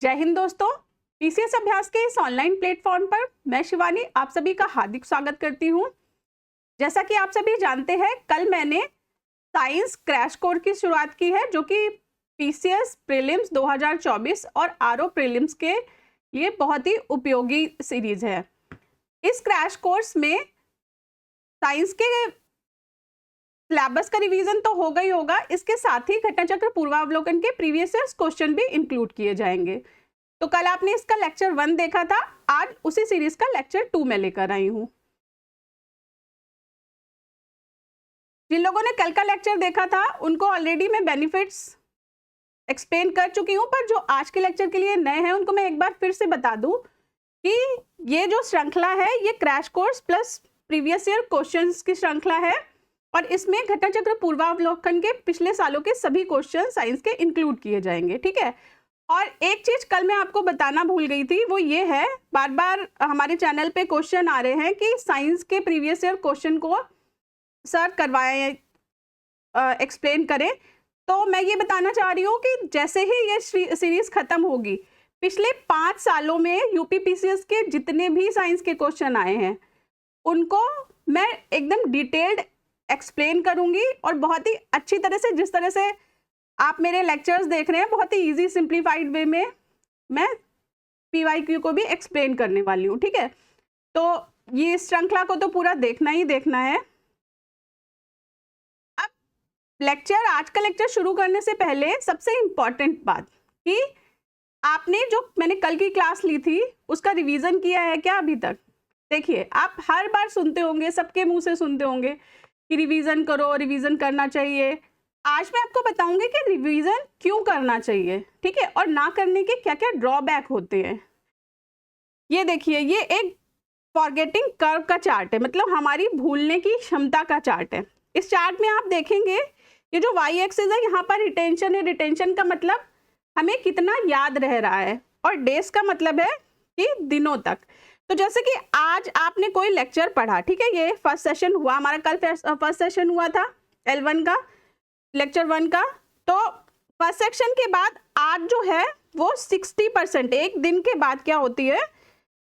जय हिंद दोस्तों। पीसीएस अभ्यास के इस ऑनलाइन प्लेटफॉर्म पर मैं शिवानी आप सभी का हार्दिक स्वागत करती हूं। जैसा कि आप सभी जानते हैं, कल मैंने साइंस क्रैश कोर्स की शुरुआत की है, जो कि पीसीएस प्रीलिम्स 2024 और आरओ प्रीलिम्स के लिए बहुत ही उपयोगी सीरीज है। इस क्रैश कोर्स में साइंस के सिलेबस का रिवीजन तो होगा ही होगा, इसके साथ ही घटनाचक्र पूर्वावलोकन के प्रीवियस ईयर क्वेश्चन भी इंक्लूड किए जाएंगे। तो कल आपने इसका लेक्चर 1 देखा था, आज उसी सीरीज का लेक्चर 2 में लेकर आई हूं। जिन लोगों ने कल का लेक्चर देखा था उनको ऑलरेडी मैं बेनिफिट्स एक्सप्लेन कर चुकी हूं, पर जो आज के लेक्चर के लिए नए हैं उनको मैं एक बार फिर से बता दूं कि ये जो श्रृंखला है ये crash course plus previous year questions की श्रृंखला है, और इसमें घटनाचक्र पूर्वावलोकन के पिछले सालों के सभी क्वेश्चन साइंस के इंक्लूड किए जाएंगे। ठीक है। और एक चीज कल मैं आपको बताना भूल गई थी, वो ये है, बार बार हमारे चैनल पे क्वेश्चन आ रहे हैं कि साइंस के प्रीवियस ईयर क्वेश्चन को सर करवाएं, एक्सप्लेन करें। तो मैं ये बताना चाह रही हूँ कि जैसे ही ये सीरीज खत्म होगी, पिछले 5 सालों में यूपीपीसीएस के जितने भी साइंस के क्वेश्चन आए हैं उनको मैं एकदम डिटेल्ड एक्सप्लेन करूंगी, और बहुत ही अच्छी तरह से, जिस तरह से आप मेरे लेक्चर्स देख रहे हैं, बहुत ही इजी सिंप्लीफाइड वे में मैं पीवाईक्यू को भी एक्सप्लेन करने वाली हूँ। ठीक है। तो ये श्रृंखला को तो पूरा देखना ही देखना है। अब लेक्चर, आज का लेक्चर शुरू करने से पहले सबसे इंपॉर्टेंट बात कि आपने जो मैंने कल की क्लास ली थी उसका रिवीजन किया है क्या अभी तक? देखिए, आप हर बार सुनते होंगे, सबके मुंह से सुनते होंगे कि रिवीजन करो, रिवीजन करना चाहिए। आज मैं आपको बताऊंगी कि रिवीजन क्यों करना चाहिए, ठीक है, और ना करने के क्या क्या ड्रॉबैक होते हैं। ये देखिए, ये एक फॉरगेटिंग कर्व का चार्ट है, मतलब हमारी भूलने की क्षमता का चार्ट है। इस चार्ट में आप देखेंगे ये जो वाई एक्सिस है, यहाँ पर रिटेंशन है। रिटेंशन का मतलब हमें कितना याद रह रहा है, और डेज का मतलब है कि दिनों तक। तो जैसे कि आज आपने कोई लेक्चर पढ़ा, ठीक है, ये फर्स्ट सेशन हुआ हमारा, कल फर्स्ट सेशन हुआ था L1 का, लेक्चर 1 का। तो फर्स्ट सेक्शन के बाद आज जो है वो 60%, एक दिन के बाद क्या होती है,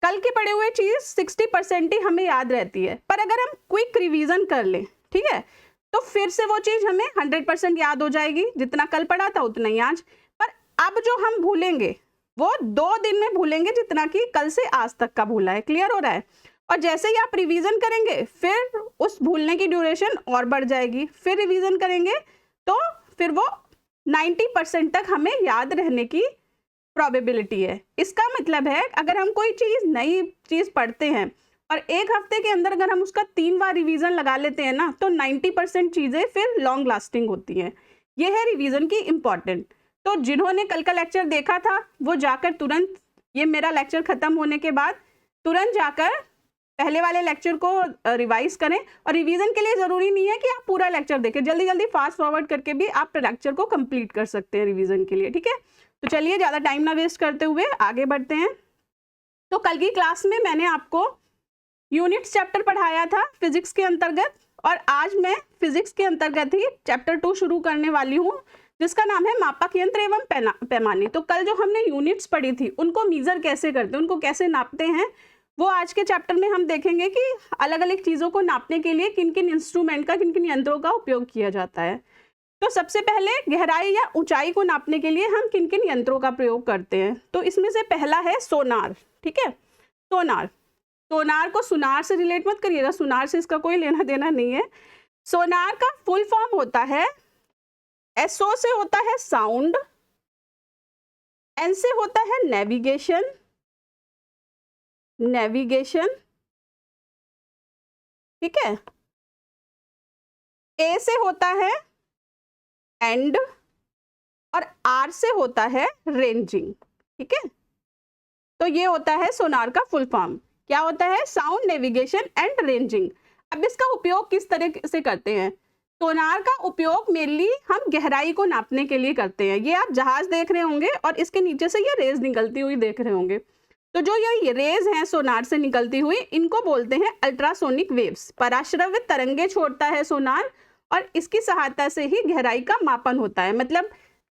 कल के पढ़े हुए चीज 60% ही हमें याद रहती है। पर अगर हम क्विक रिवीजन कर लें, ठीक है, तो फिर से वो चीज हमें 100% याद हो जाएगी। जितना कल पढ़ा था उतना ही आज। पर अब जो हम भूलेंगे वो 2 दिन में भूलेंगे, जितना कि कल से आज तक का भूला है। क्लियर हो रहा है? और जैसे ही आप रिवीजन करेंगे फिर उस भूलने की ड्यूरेशन और बढ़ जाएगी, फिर रिवीजन करेंगे तो फिर वो 90% तक हमें याद रहने की प्रोबेबिलिटी है। इसका मतलब है अगर हम कोई चीज, नई चीज पढ़ते हैं और एक हफ्ते के अंदर अगर हम उसका 3 बार रिवीजन लगा लेते हैं ना, तो 90% चीजें फिर लॉन्ग लास्टिंग होती हैं। ये है रिवीजन की इम्पॉर्टेंट। तो जिन्होंने कल का लेक्चर देखा था वो जाकर तुरंत, ये मेरा लेक्चर खत्म होने के बाद तुरंत जाकर पहले वाले लेक्चर को रिवाइज करें। और रिवीजन के लिए जरूरी नहीं है कि आप पूरा लेक्चर देखें, जल्दी जल्दी फास्ट फॉरवर्ड करके भी आप लेक्चर को कंप्लीट कर सकते हैं रिवीजन के लिए। ठीक है। तो चलिए ज़्यादा टाइम ना वेस्ट करते हुए आगे बढ़ते हैं। तो कल की क्लास में मैंने आपको यूनिट्स चैप्टर पढ़ाया था फिजिक्स के अंतर्गत, और आज मैं फिजिक्स के अंतर्गत ही चैप्टर 2 शुरू करने वाली हूँ, जिसका नाम है मापक यंत्र एवं पैमाने। तो कल जो हमने यूनिट्स पढ़ी थी उनको मीजर कैसे करते हैं, उनको कैसे नापते हैं, वो आज के चैप्टर में हम देखेंगे कि अलग अलग चीज़ों को नापने के लिए किन किन इंस्ट्रूमेंट का, किन किन यंत्रों का उपयोग किया जाता है। तो सबसे पहले गहराई या ऊंचाई को नापने के लिए हम किन किन यंत्रों का प्रयोग करते हैं। तो इसमें से पहला है सोनार। ठीक है, सोनार। सोनार को सुनार से रिलेट मत करिएगा, सुनार से इसका कोई लेना देना नहीं है। सोनार का फुल फॉर्म होता है, SO से होता है साउंड, N से होता है नेविगेशन, ठीक है, A से होता है एंड, और R से होता है रेंजिंग। ठीक है। तो ये होता है सोनार का फुल फॉर्म। क्या होता है? Sound, navigation and ranging. अब इसका उपयोग किस तरह से करते हैं? सोनार का उपयोग मेनली हम गहराई को नापने के लिए करते हैं। ये आप जहाज देख रहे होंगे और इसके नीचे से ये रेज निकलती हुई देख रहे होंगे। तो जो ये रेज हैं सोनार से निकलती हुई, इनको बोलते हैं अल्ट्रासोनिक वेव्स। पराश्रव्य तरंगे छोड़ता है सोनार, और इसकी सहायता से ही गहराई का मापन होता है। मतलब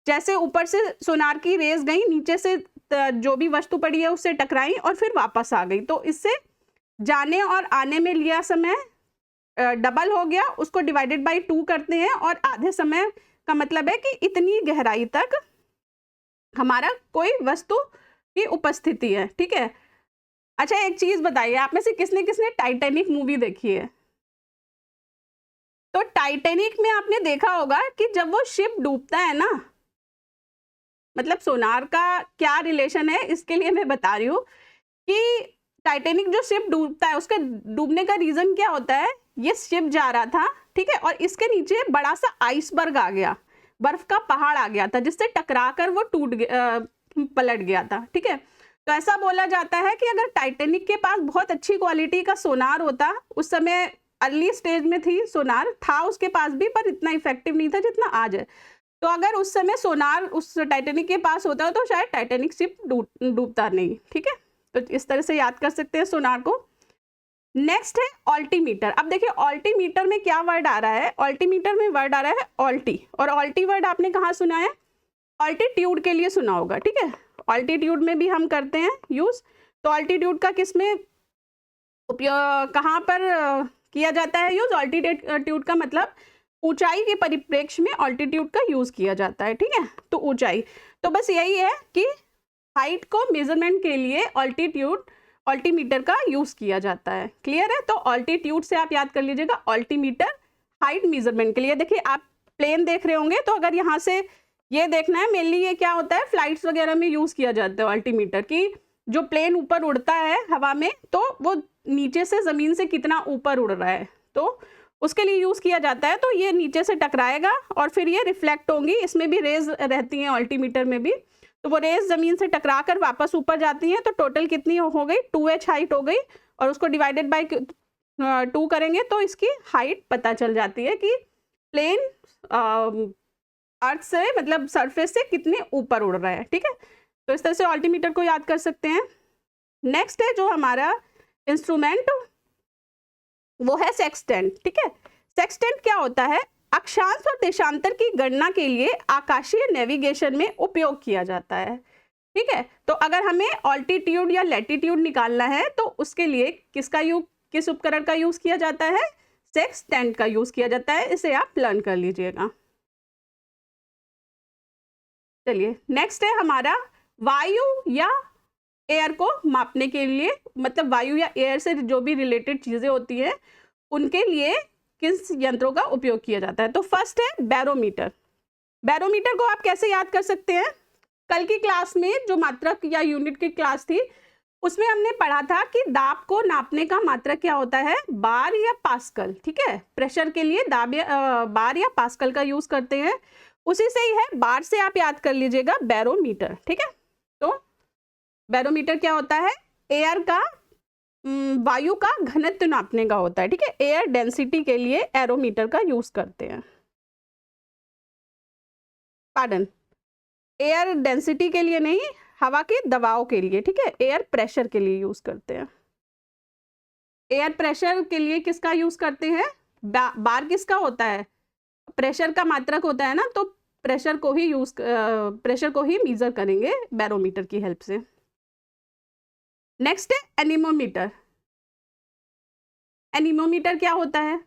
जैसे ऊपर से सोनार की रेज गई, नीचे से जो भी वस्तु पड़ी है उससे टकराई और फिर वापस आ गई, तो इससे जाने और आने में लिया समय डबल हो गया, उसको डिवाइडेड बाई 2 करते हैं और आधे समय का मतलब है कि इतनी गहराई तक हमारा कोई वस्तु की उपस्थिति है। ठीक है, अच्छा एक चीज बताइए, आप में से किसने किसने टाइटैनिक मूवी देखी है? तो टाइटैनिक में आपने देखा होगा कि जब वो शिप डूबता है ना, मतलब सोनार का क्या रिलेशन है इसके लिए मैं बता रही हूँ कि टाइटैनिक जो शिप डूबता है उसके डूबने का रीजन क्या होता है, ये शिप जा रहा था, ठीक है, और इसके नीचे बड़ा सा आइसबर्ग आ गया, बर्फ का पहाड़ आ गया था जिससे टकराकर वो पलट गया था। ठीक है, तो ऐसा बोला जाता है कि अगर टाइटैनिक के पास बहुत अच्छी क्वालिटी का सोनार होता, उस समय अर्ली स्टेज में थी, सोनार था उसके पास भी, पर इतना इफेक्टिव नहीं था जितना आज है, तो अगर उस समय सोनार उस टाइटैनिक के पास होता तो शायद टाइटैनिक शिप डूबता नहीं। ठीक है, तो इस तरह से याद कर सकते हैं सोनार को। नेक्स्ट है ऑल्टीमीटर। अब देखिए ऑल्टीमीटर में क्या वर्ड आ रहा है, ऑल्टीमीटर में वर्ड आ रहा है ऑल्टी, और ऑल्टी वर्ड आपने कहाँ सुना है? ऑल्टीट्यूड के लिए सुना होगा। ठीक है, ऑल्टीट्यूड में भी हम करते हैं यूज, तो ऑल्टीट्यूड का किस में उपयोग, कहाँ पर किया जाता है यूज? ऑल्टीट्यूड का मतलब ऊंचाई के परिप्रेक्ष्य में ऑल्टीट्यूड का यूज किया जाता है। ठीक है, तो ऊंचाई, तो बस यही है कि हाइट को मेजरमेंट के लिए ऑल्टीमीटर का यूज किया जाता है। क्लियर है? तो ऑल्टीट्यूड से आप याद कर लीजिएगा, ऑल्टीमीटर हाइट मेजरमेंट के लिए। देखिए आप प्लेन देख रहे होंगे, तो अगर यहाँ से ये देखना है, मेनली ये क्या होता है, फ्लाइट्स वगैरह में यूज किया जाता है ऑल्टीमीटर, की जो प्लेन ऊपर उड़ता है हवा में, तो वो नीचे से जमीन से कितना ऊपर उड़ रहा है, तो उसके लिए यूज किया जाता है। तो ये नीचे से टकराएगा और फिर ये रिफ्लेक्ट होंगी, इसमें भी रेज रहती हैं ऑल्टीमीटर में भी, तो वो रेज जमीन से टकरा कर वापस ऊपर जाती हैं, तो टोटल कितनी हो गई, 2h हाइट हो गई, और उसको डिवाइडेड बाय 2 करेंगे तो इसकी हाइट पता चल जाती है कि प्लेन अर्थ से, मतलब सरफेस से कितने ऊपर उड़ रहा है। ठीक है, तो इस तरह से ऑल्टीमीटर को याद कर सकते हैं। नेक्स्ट है जो हमारा इंस्ट्रूमेंट, वो है सेक्सटेंट। ठीक है, सेक्सटेंट क्या होता है? अक्षांश और देशांतर की गणना के लिए आकाशीय नेविगेशन में उपयोग किया जाता है। ठीक है, तो अगर हमें ऑल्टीट्यूड या लैटिट्यूड निकालना है तो उसके लिए किस उपकरण का यूज किया जाता है? सेक्सटेंट का यूज किया जाता है, इसे आप लर्न कर लीजिएगा। चलिए नेक्स्ट है हमारा वायु या एयर को मापने के लिए, मतलब वायु या एयर से जो भी रिलेटेड चीजें होती हैं उनके लिए किस यंत्रों का उपयोग किया जाता है। तो फर्स्ट है बैरोमीटर। बैरोमीटर को आप कैसे याद कर सकते हैं? कल की क्लास में जो मात्रक या यूनिट की क्लास थी उसमें हमने पढ़ा था कि दाब को नापने का मात्रक क्या होता है? बार या पास्कल। ठीक है, प्रेशर के लिए बार या पास्कल का यूज करते हैं, उसी से ही है, बार से आप याद कर लीजिएगा बैरोमीटर। ठीक है, तो बैरोमीटर क्या होता है? एयर का वायु का घनत्व नापने का होता है। ठीक है, एयर डेंसिटी के लिए एरोमीटर का यूज करते हैं, पार्डन, एयर डेंसिटी के लिए नहीं, हवा के दबाव के लिए। ठीक है, एयर प्रेशर के लिए यूज करते हैं। एयर प्रेशर के लिए किसका यूज करते हैं? बार किसका होता है? प्रेशर का मात्रक होता है ना, तो प्रेशर को ही मेजर करेंगे बैरोमीटर की हेल्प से। नेक्स्ट है एनीमोमीटर। एनीमोमीटर क्या होता है?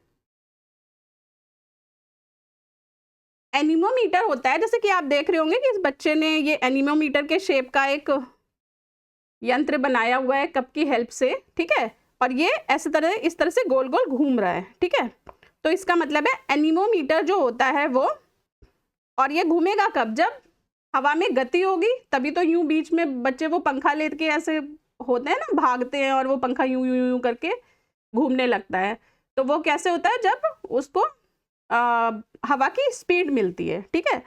एनीमोमीटर होता है, जैसे कि आप देख रहे होंगे कि इस बच्चे ने ये एनीमोमीटर के शेप का एक यंत्र बनाया हुआ है कप की हेल्प से। ठीक है, और ये इस तरह से गोल गोल घूम रहा है। ठीक है, तो इसका मतलब है एनीमोमीटर जो होता है वो, और ये घूमेगा कब? जब हवा में गति होगी, तभी तो यूं बीच में बच्चे वो पंखा लेके ऐसे होते हैं ना, भागते हैं और वो पंखा यूं यूं यूं करके घूमने लगता है। तो वो कैसे होता है? जब उसको हवा की स्पीड मिलती है। ठीक है,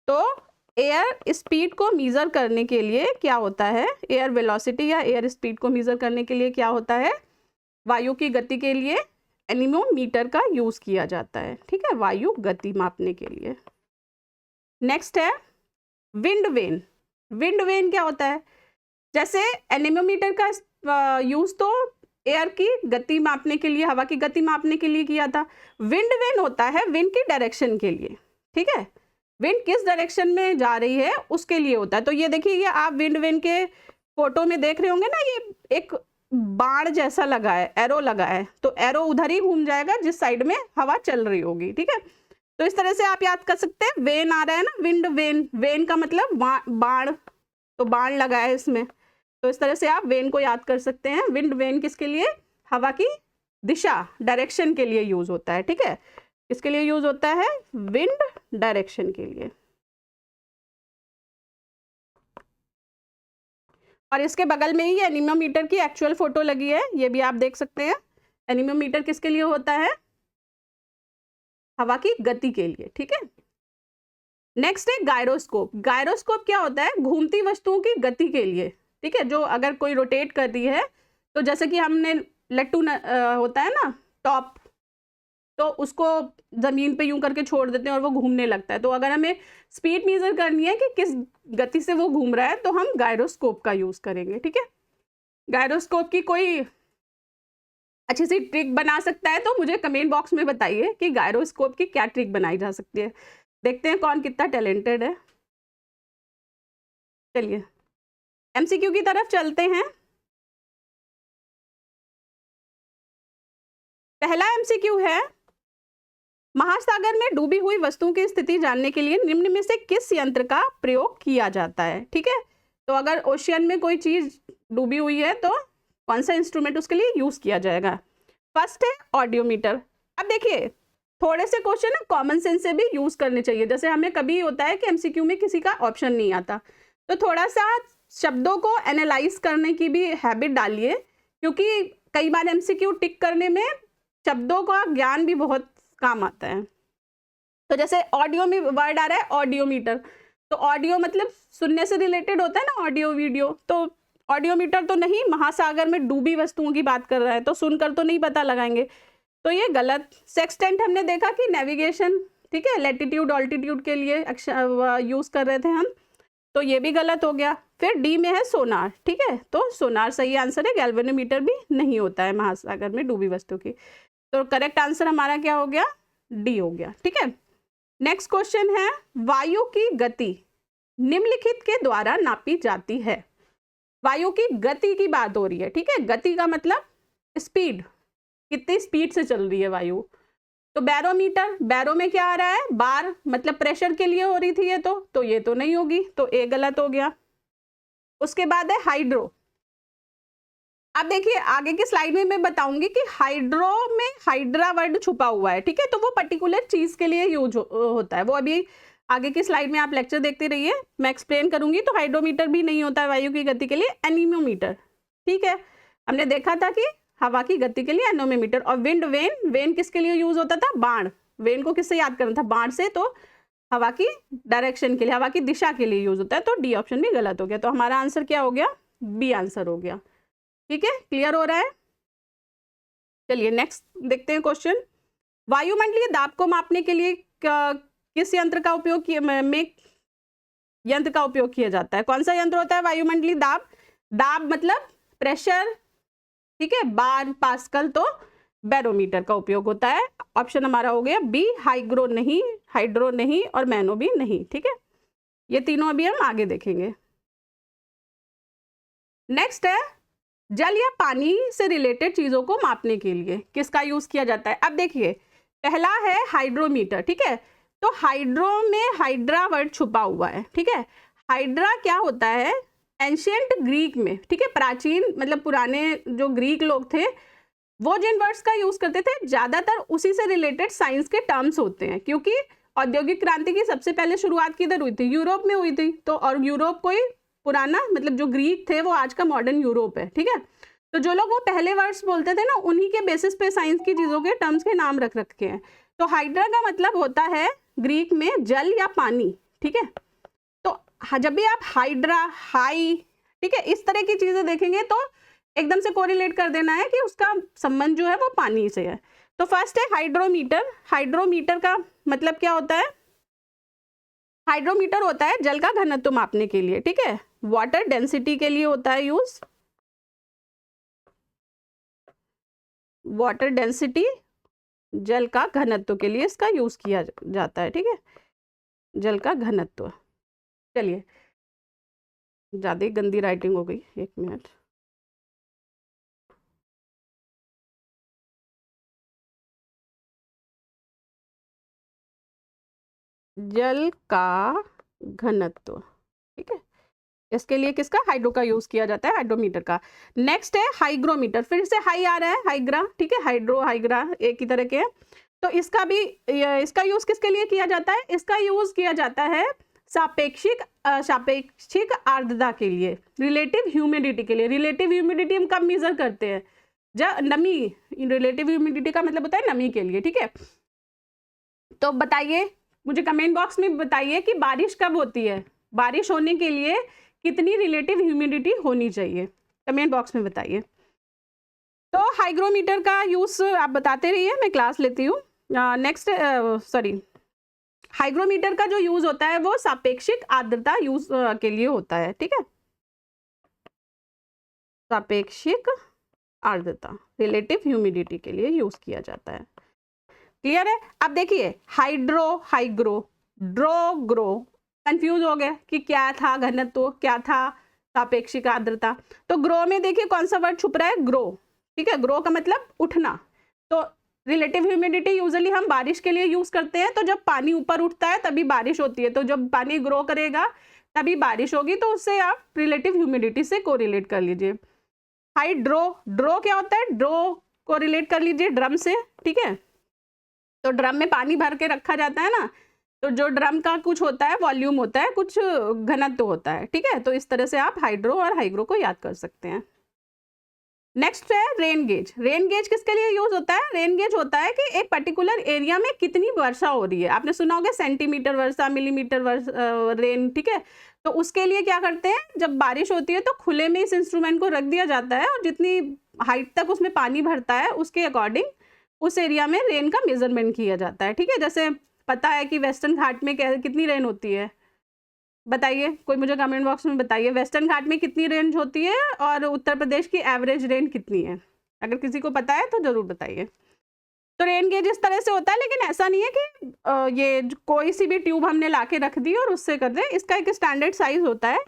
तो एयर स्पीड को मेजर करने के लिए क्या होता है? एयर वेलोसिटी या एयर स्पीड को मेजर करने के लिए क्या होता है? वायु की गति के लिए एनीमोमीटर का यूज किया जाता है। ठीक है, वायु गति मापने के लिए। नेक्स्ट है विंड वेन। विंड वेन क्या होता है? जैसे एनीमोमीटर का यूज तो एयर की गति मापने के लिए, हवा की गति मापने के लिए किया था, विंड वेन होता है विंड की डायरेक्शन के लिए। ठीक है, विंड किस डायरेक्शन में जा रही है उसके लिए होता है। तो ये देखिए, ये आप विंड वेन के फोटो में देख रहे होंगे ना, ये एक बाण जैसा लगा है, एरो लगा है, तो एरो उधर ही घूम जाएगा जिस साइड में हवा चल रही होगी, ठीक है। तो इस तरह से आप याद कर सकते हैं। वेन आ रहा है ना, विंड वेन, वेन का मतलब बाण, तो बाण लगा है इसमें, तो इस तरह से आप वेन को याद कर सकते हैं। विंड वेन किसके लिए, हवा की दिशा, डायरेक्शन के लिए यूज होता है, ठीक है। किसके लिए यूज होता है, विंड डायरेक्शन के लिए। और इसके बगल में ही एनीमोमीटर की एक्चुअल फोटो लगी है, ये भी आप देख सकते हैं। एनीमोमीटर किसके लिए होता है, हवा की गति के लिए, ठीक है। नेक्स्ट है गायरोस्कोप। गायरोस्कोप क्या होता है, घूमती वस्तुओं की गति के लिए, ठीक है। जो अगर कोई रोटेट कर रही है, तो जैसे कि हमने लट्टू होता है ना टॉप, तो उसको जमीन पे यूं करके छोड़ देते हैं और वो घूमने लगता है। तो अगर हमें स्पीड मेजर करनी है कि किस गति से वो घूम रहा है, तो हम गायरोस्कोप का यूज करेंगे, ठीक है। गायरोस्कोप की कोई अच्छी सी ट्रिक बना सकता है तो मुझे कमेंट बॉक्स में बताइए कि गायरोस्कोप की क्या ट्रिक बनाई जा सकती है। देखते हैं कौन कितना टैलेंटेड है। चलिए एमसीक्यू की तरफ चलते हैं। पहला एमसीक्यू है, महासागर में डूबी हुई वस्तुओं की स्थिति जानने के लिए निम्न में से किस यंत्र का प्रयोग किया जाता है, ठीक है। तो अगर ओशियन में कोई चीज डूबी हुई है तो कौन सा इंस्ट्रूमेंट उसके लिए यूज किया जाएगा। फर्स्ट है ऑडियोमीटर। अब देखिए, थोड़े से क्वेश्चन ना कॉमन सेंस से भी यूज करने चाहिए। जैसे हमें कभी होता है कि एमसीक्यू में किसी का ऑप्शन नहीं आता, तो थोड़ा सा शब्दों को एनालाइज करने की भी हैबिट डालिए, क्योंकि कई बार एमसीक्यू टिक करने में शब्दों का ज्ञान भी बहुत काम आता है। तो जैसे ऑडियो में वर्ड आ रहा है ऑडियोमीटर, तो ऑडियो मतलब सुनने से रिलेटेड होता है ना, ऑडियो वीडियो। तो ऑडियोमीटर तो नहीं, महासागर में डूबी वस्तुओं की बात कर रहा है, तो सुनकर तो नहीं पता लगाएंगे, तो ये गलत। सेक्सटेंट हमने देखा कि नेविगेशन, ठीक है, लैटिट्यूड ऑल्टीट्यूड के लिए यूज कर रहे थे हम, तो ये भी गलत हो गया। फिर डी में है सोनार, ठीक है, तो सोनार सही आंसर है। गैल्वेनोमीटर भी नहीं होता है महासागर में डूबी वस्तु की, तो करेक्ट आंसर हमारा क्या हो गया, डी हो गया, ठीक है। नेक्स्ट क्वेश्चन है, वायु की गति निम्नलिखित के द्वारा नापी जाती है। वायु की गति की बात हो रही है, ठीक है। गति का मतलब स्पीड, कितनी स्पीड से चल रही है वायु। तो बैरोमीटर, बैरो में क्या आ रहा है, बार, मतलब प्रेशर के लिए हो रही थी ये, तो ये तो नहीं होगी, तो ए गलत हो गया। उसके बाद है हाइड्रो। अब देखिए आगे की स्लाइड में मैं बताऊंगी कि हाइड्रो में हाइड्रा वर्ड छुपा हुआ है, ठीक है। तो वो पर्टिकुलर चीज के लिए यूज होता है, वो अभी आगे की स्लाइड में आप लेक्चर देखते रहिए, मैं एक्सप्लेन करूंगी। तो हाइड्रोमीटर भी नहीं होता है वायु की गति के लिए। एनीमोमीटर, ठीक है, हमने देखा था कि हवा की गति के लिए एनोमीटर। और विंड वेन, वेन किसके लिए यूज होता था, बाण। वेन को किससे याद करना था, बाण से, तो हवा की डायरेक्शन के लिए, हवा की दिशा के लिए यूज होता है। तो डी ऑप्शन भी गलत हो गया, तो हमारा आंसर क्या हो गया, बी आंसर हो गया, ठीक है। क्लियर हो रहा है। चलिए नेक्स्ट देखते हैं क्वेश्चन। वायुमंडलीय दाब को मापने के लिए किस यंत्र का उपयोग किया, यंत्र का उपयोग किया जाता है। कौन सा यंत्र होता है वायुमंडलीय दाब, दाब मतलब प्रेशर, ठीक है, बार, पास्कल, तो बैरोमीटर का उपयोग होता है। ऑप्शन हमारा हो गया बी, हाइग्रो नहीं, हाइड्रो नहीं और मैनो भी नहीं, ठीक है। ये तीनों अभी हम आगे देखेंगे। नेक्स्ट है, जल या पानी से रिलेटेड चीजों को मापने के लिए किसका यूज किया जाता है। अब देखिए, पहला है हाइड्रोमीटर, ठीक है। तो हाइड्रो में हाइड्रा वर्ड छुपा हुआ है, ठीक है। हाइड्रा क्या होता है, एंशियंट ग्रीक में, ठीक है, प्राचीन मतलब पुराने जो ग्रीक लोग थे, वो जिन वर्ड्स का यूज करते थे ज्यादातर उसी से रिलेटेड साइंस के टर्म्स होते हैं, क्योंकि औद्योगिक क्रांति की सबसे पहले शुरुआत किधर हुई थी, यूरोप में हुई थी। तो और यूरोप कोई पुराना मतलब जो ग्रीक थे वो आज का मॉडर्न यूरोप है, ठीक है। तो जो लोग वो पहले वर्ड्स बोलते थे ना, उन्हीं के बेसिस पे साइंस की चीजों के टर्म्स के नाम रख रखे हैं। तो हाइड्रा का मतलब होता है ग्रीक में जल या पानी, ठीक है। तो जब भी आप हाइड्रा, हाई, ठीक है, इस तरह की चीजें देखेंगे तो एकदम से कोरिलेट कर देना है कि उसका संबंध जो है वो पानी से है। तो फर्स्ट है हाइड्रोमीटर। हाइड्रोमीटर का मतलब क्या होता है, हाइड्रोमीटर होता है जल का घनत्व मापने के लिए, ठीक है। वाटर डेंसिटी के लिए होता है यूज, वाटर डेंसिटी, जल का घनत्व के लिए इसका यूज किया जाता है, ठीक है। जल का घनत्व। चलिए, ज़्यादा ही गंदी राइटिंग हो गई, 1 मिनट। जल का घनत्व, ठीक है। इसके लिए किसका, हाइड्रो का यूज किया जाता है, हाइड्रोमीटर का। नेक्स्ट है हाइग्रोमीटर, फिर से हाई आ रहा है, हाइग्रा, ठीक है। हाइड्रो हाइग्रा एक ही तरह के हैं। तो इसका भी इसका यूज किसके लिए किया जाता है, इसका यूज किया जाता है सापेक्षिक आर्द्रता के लिए, रिलेटिव ह्यूमिडिटी के लिए। रिलेटिव ह्यूमिडिटी हम कब मेजर करते हैं, जब नमी, रिलेटिव ह्यूमिडिटी का मतलब होता है नमी के लिए, ठीक है। तो बताइए, मुझे कमेंट बॉक्स में बताइए कि बारिश कब होती है, बारिश होने के लिए कितनी रिलेटिव ह्यूमिडिटी होनी चाहिए, कमेंट बॉक्स में बताइए। तो हाइग्रोमीटर का यूज आप बताते रहिए, मैं क्लास लेती हूँ। नेक्स्ट हाइग्रोमीटर का जो यूज होता है वो सापेक्षिक आर्द्रता यूज के लिए होता है, ठीक है। सापेक्षिक आर्द्रता, रिलेटिव ह्यूमिडिटी के लिए यूज किया जाता है। क्लियर है। अब देखिए, hydro, hygro, dro, gro, confuse हो गए कि क्या था घनत्व, क्या था सापेक्षिक आर्द्रता। तो ग्रो में देखिए कौन सा वर्ड छुप रहा है, ग्रो, ठीक है। ग्रो का मतलब उठना। तो रिलेटिव ह्यूमिडिटी यूजुअली हम बारिश के लिए यूज करते हैं, तो जब पानी ऊपर उठता है तभी बारिश होती है। तो जब पानी ग्रो करेगा तभी बारिश होगी, तो उससे आप रिलेटिव ह्यूमिडिटी से कोरिलेट कर लीजिए। हाइड्रो, ड्रो क्या होता है, ड्रो को रिलेट कर लीजिए ड्रम से, ठीक है। तो ड्रम में पानी भर के रखा जाता है ना, तो जो ड्रम का कुछ होता है, वॉल्यूम होता है, कुछ घनत्व होता है, ठीक है। तो इस तरह से आप हाइड्रो और हाइग्रो को याद कर सकते हैं। नेक्स्ट है रेन गेज। रेन गेज किसके लिए यूज होता है, रेन गेज होता है कि एक पर्टिकुलर एरिया में कितनी वर्षा हो रही है। आपने सुना होगा सेंटीमीटर वर्षा, मिलीमीटर रेन, ठीक है। तो उसके लिए क्या करते हैं, जब बारिश होती है तो खुले में इस इंस्ट्रूमेंट को रख दिया जाता है और जितनी हाइट तक उसमें पानी भरता है उसके अकॉर्डिंग उस एरिया में रेन का मेजरमेंट किया जाता है, ठीक है। जैसे पता है कि वेस्टर्न घाट में कितनी रेन होती है, बताइए, कोई मुझे कमेंट बॉक्स में बताइए, वेस्टर्न घाट में कितनी रेंज होती है और उत्तर प्रदेश की एवरेज रेन कितनी है। अगर किसी को पता है तो जरूर बताइए। तो रेन गेज इस तरह से होता है, लेकिन ऐसा नहीं है कि ये कोई सी भी ट्यूब हमने लाके रख दी और उससे कर दें। इसका एक स्टैंडर्ड साइज होता है।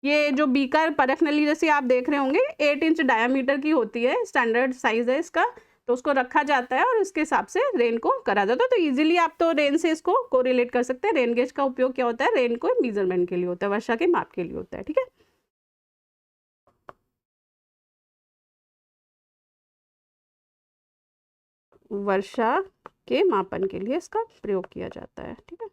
ये जो बीकर, परख नली जैसे आप देख रहे होंगे, 8 इंच डायामीटर की होती है, स्टैंडर्ड साइज है इसका। तो उसको रखा जाता है और इसके हिसाब से रेन को करा जाता है। तो इजीली आप तो रेन से इसको कोरिलेट कर सकते हैं। रेन गेज का उपयोग क्या होता है, रेन को मेजरमेंट के लिए होता है, वर्षा के माप के लिए होता है, ठीक है। वर्षा के मापन के लिए इसका प्रयोग किया जाता है, ठीक है।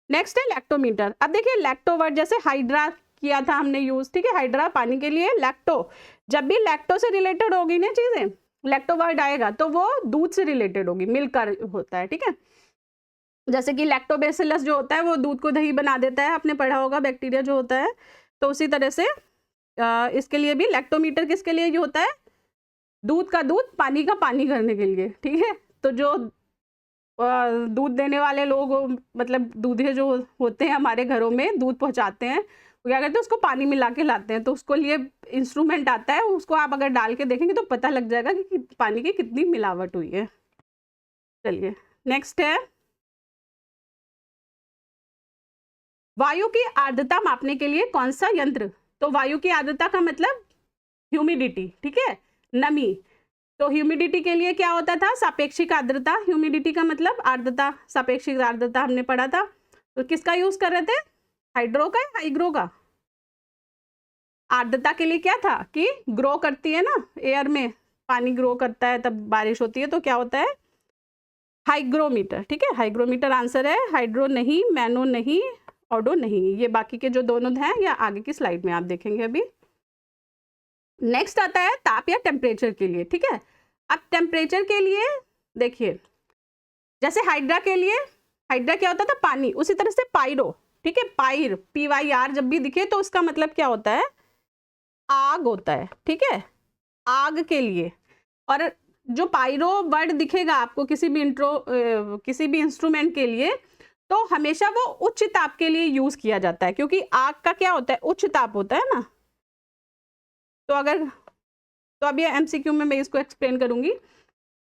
नेक्स्ट है लैक्टोमीटर। अब देखिए, लैक्टो वर्ड जैसे हाइड्रा किया था हमने यूज, ठीक है। हाइड्रा पानी के लिए, लैक्टो, जब भी लैक्टो से रिलेटेड होगी ना चीजें, लैक्टो वर्ड आएगा तो वो दूध से रिलेटेड होगी, मिलकर होता है, ठीक है। जैसे कि लैक्टोबैसिलस जो होता है वो दूध को दही बना देता है, आपने पढ़ा होगा, बैक्टीरिया जो होता है। तो उसी तरह से इसके लिए भी लैक्टोमीटर किसके लिए जो होता है, दूध का दूध, पानी का पानी करने के लिए, ठीक है। तो जो दूध देने वाले लोग, मतलब दूधे जो होते हैं हमारे घरों में दूध पहुंचाते हैं, वो क्या करते हैं, उसको पानी मिला के लाते हैं। तो उसको लिए इंस्ट्रूमेंट आता है, उसको आप अगर डाल के देखेंगे तो पता लग जाएगा कि पानी की कितनी मिलावट हुई है। चलिए, नेक्स्ट है वायु की आर्द्रता मापने के लिए कौन सा यंत्र। तो वायु की आर्द्रता का मतलब ह्यूमिडिटी, ठीक है, नमी। तो ह्यूमिडिटी के लिए क्या होता था, सापेक्षिक आर्द्रता। ह्यूमिडिटी का मतलब आर्द्रता, सापेक्षिक आर्द्रता हमने पढ़ा था। तो किसका यूज कर रहे थे, हाइड्रो का या हाइग्रो का। आर्द्रता के लिए क्या था कि ग्रो करती है ना एयर में, पानी ग्रो करता है तब बारिश होती है, तो क्या होता है, हाइग्रोमीटर, ठीक है। हाइग्रोमीटर आंसर है, हाइड्रो नहीं, मैनो नहीं, ऑडो नहीं। ये बाकी के जो दोनों हैं या आगे की स्लाइड में आप देखेंगे अभी। नेक्स्ट आता है ताप या टेम्परेचर के लिए, ठीक है। अब टेम्परेचर के लिए देखिए, जैसे हाइड्रा के लिए, हाइड्रा क्या होता था, पानी, उसी तरह से पायरो, ठीक है। पायर, PYR जब भी दिखे तो उसका मतलब क्या होता है, आग होता है, ठीक है, आग के लिए। और जो पायरो वर्ड दिखेगा आपको किसी भी इंस्ट्रूमेंट के लिए, तो हमेशा वो उच्च ताप के लिए यूज किया जाता है, क्योंकि आग का क्या होता है, उच्च ताप होता है ना। तो अब ये MCQ में मैं इसको एक्सप्लेन करूंगी।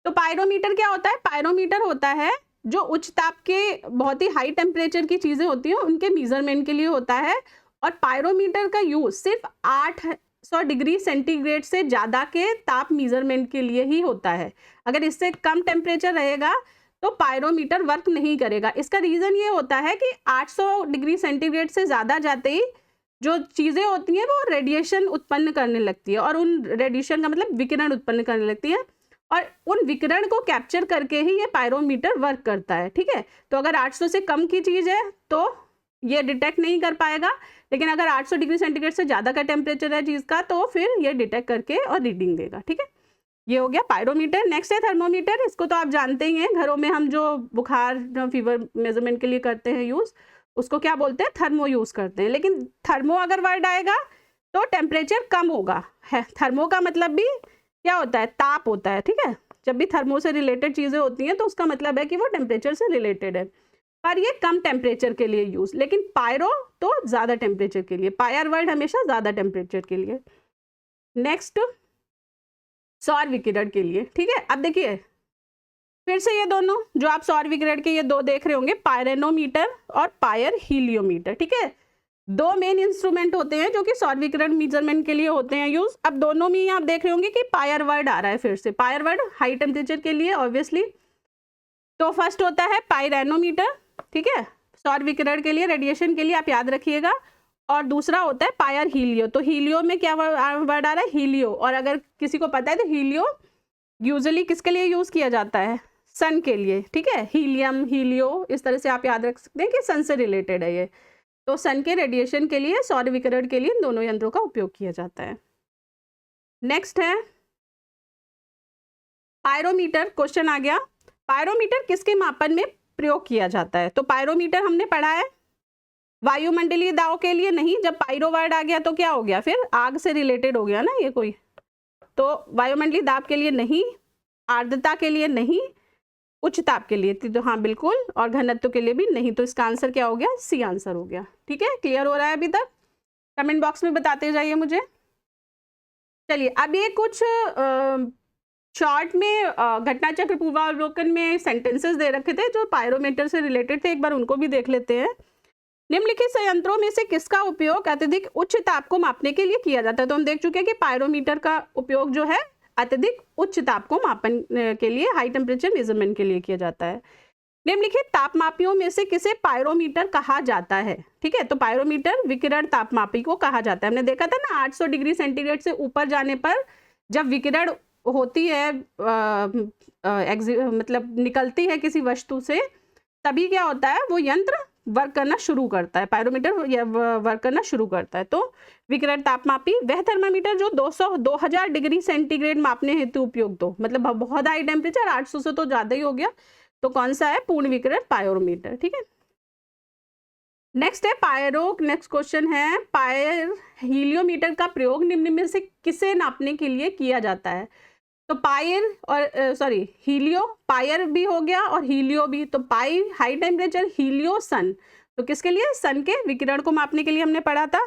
तो पायरोमीटर क्या होता है, पायरोमीटर होता है जो उच्च ताप के बहुत ही हाई टेम्परेचर की चीज़ें होती हैं उनके मेजरमेंट के लिए होता है, और पायरोमीटर का यूज सिर्फ 800 डिग्री सेंटीग्रेड से ज़्यादा के ताप मेजरमेंट के लिए ही होता है। अगर इससे कम टेम्परेचर रहेगा तो पायरोमीटर वर्क नहीं करेगा। इसका रीज़न ये होता है कि 800 डिग्री सेंटीग्रेड से ज़्यादा जाते ही जो चीज़ें होती हैं वो रेडिएशन उत्पन्न करने लगती है, और उन रेडिएशन का मतलब विकिरण उत्पन्न करने लगती है, और उन विकिरण को कैप्चर करके ही ये पायरोमीटर वर्क करता है। ठीक है, तो अगर 800 से कम की चीज़ है तो ये डिटेक्ट नहीं कर पाएगा, लेकिन अगर 800 डिग्री सेंटीग्रेड से ज़्यादा का टेम्परेचर है चीज़ का तो फिर ये डिटेक्ट करके और रीडिंग देगा। ठीक है, ये हो गया पायरोमीटर। नेक्स्ट है थर्मोमीटर। इसको तो आप जानते ही हैं, घरों में हम जो बुखार फीवर मेजरमेंट के लिए करते हैं यूज़, उसको क्या बोलते हैं, थर्मो यूज़ करते हैं। लेकिन थर्मो अगर वर्ड आएगा तो टेम्परेचर कम होगा है। थर्मो का मतलब भी क्या होता है, ताप होता है। ठीक है, जब भी थर्मो से रिलेटेड चीज़ें होती हैं तो उसका मतलब है कि वो टेम्परेचर से रिलेटेड है, पर ये कम टेम्परेचर के लिए यूज़। लेकिन पायरो तो ज़्यादा टेम्परेचर के लिए, पायर वर्ड हमेशा ज़्यादा टेम्परेचर के लिए। नेक्स्ट सौर विकिरण के लिए। ठीक है, अब देखिए फिर से ये दोनों जो आप सौर विकिरण के ये दो देख रहे होंगे, पायरेनोमीटर और पायर हीलियोमीटर। ठीक है, दो मेन इंस्ट्रूमेंट होते हैं जो कि सौर विकिरण मेजरमेंट के लिए होते हैं यूज। अब दोनों में ही आप देख रहे होंगे कि पायर वर्ड आ रहा है। फिर से पायर वर्ड हाई टेम्परेचर के लिए ऑब्वियसली। तो फर्स्ट होता है पायरेनोमीटर, ठीक है, सौर विकिरण के लिए, रेडिएशन के लिए, आप याद रखिएगा। और दूसरा होता है पायर हीलियो। तो हीलियो में क्या वर्ड आ रहा है, हीलियो। और अगर किसी को पता है तो हीलियो यूजुअली किसके लिए यूज किया जाता है, सन के लिए। ठीक है, हीलियम, हीलियो, इस तरह से आप याद रख सकते हैं कि सन से रिलेटेड है ये। तो सन के रेडिएशन के लिए, सौर विकिरण के लिए इन दोनों यंत्रों का उपयोग किया जाता है। नेक्स्ट है पायरोमीटर। क्वेश्चन आ गया, पायरोमीटर किसके मापन में प्रयोग किया जाता है। तो पायरोमीटर हमने पढ़ा है वायुमंडलीय दाब के लिए नहीं। जब पायरो वर्ड आ गया तो क्या हो गया, फिर आग से रिलेटेड हो गया ना ये कोई। तो वायुमंडलीय दाब के लिए नहीं, आर्द्रता के लिए नहीं, उच्च ताप के लिए तो हाँ बिल्कुल, और घनत्व के लिए भी नहीं। तो इसका आंसर क्या हो गया, सी आंसर हो गया। ठीक है, क्लियर हो रहा है अभी तक, कमेंट बॉक्स में बताते जाइए मुझे। चलिए अब ये कुछ शॉर्ट में घटना चक्र पूर्वावलोकन में सेंटेंसेस दे रखे थे जो पायरोमीटर से रिलेटेड थे, एक बार उनको भी देख लेते हैं। निम्नलिखित संयंत्रों में से किसका उपयोग अत्यधिक उच्च ताप को मापने के लिए किया जाता है। तो हम देख चुके हैं कि पायरोमीटर का उपयोग जो है अत्यधिक उच्च ताप को मापन के लिए, हाई टेम्परेचर मेजरमेंट के लिए किया जाता है। निम्नलिखित तापमापियों में से किसे पायरोमीटर कहा जाता है। ठीक है, तो पायरोमीटर विकिरण तापमापी को कहा जाता है। हमने देखा था ना 800 डिग्री सेंटीग्रेड से ऊपर जाने पर जब विकिरण होती है मतलब निकलती है किसी वस्तु से, तभी क्या होता है, वो यंत्र वर्क करना शुरू करता है, पायरोमीटर वर्क करना शुरू करता है। तो विकिरण तापमापी वह थर्मामीटर जो 2000 डिग्री सेंटीग्रेड मापने हेतु उपयुक्त हो, मतलब बहुत हाई टेम्परेचर, 800 से तो ज्यादा ही हो गया। तो कौन सा है, पूर्ण विकिरण पायरोमीटर। ठीक है, नेक्स्ट है पायरो। नेक्स्ट क्वेश्चन है पायर हीलियोमीटर का प्रयोग निम्न में से किसे नापने के लिए किया जाता है। तो पायर और हीलियो, पायर भी हो गया और हीलियो भी। तो पाई हाई टेम्परेचर, हीलियो सन। तो किसके लिए, सन के विकिरण को मापने के लिए हमने पढ़ा था।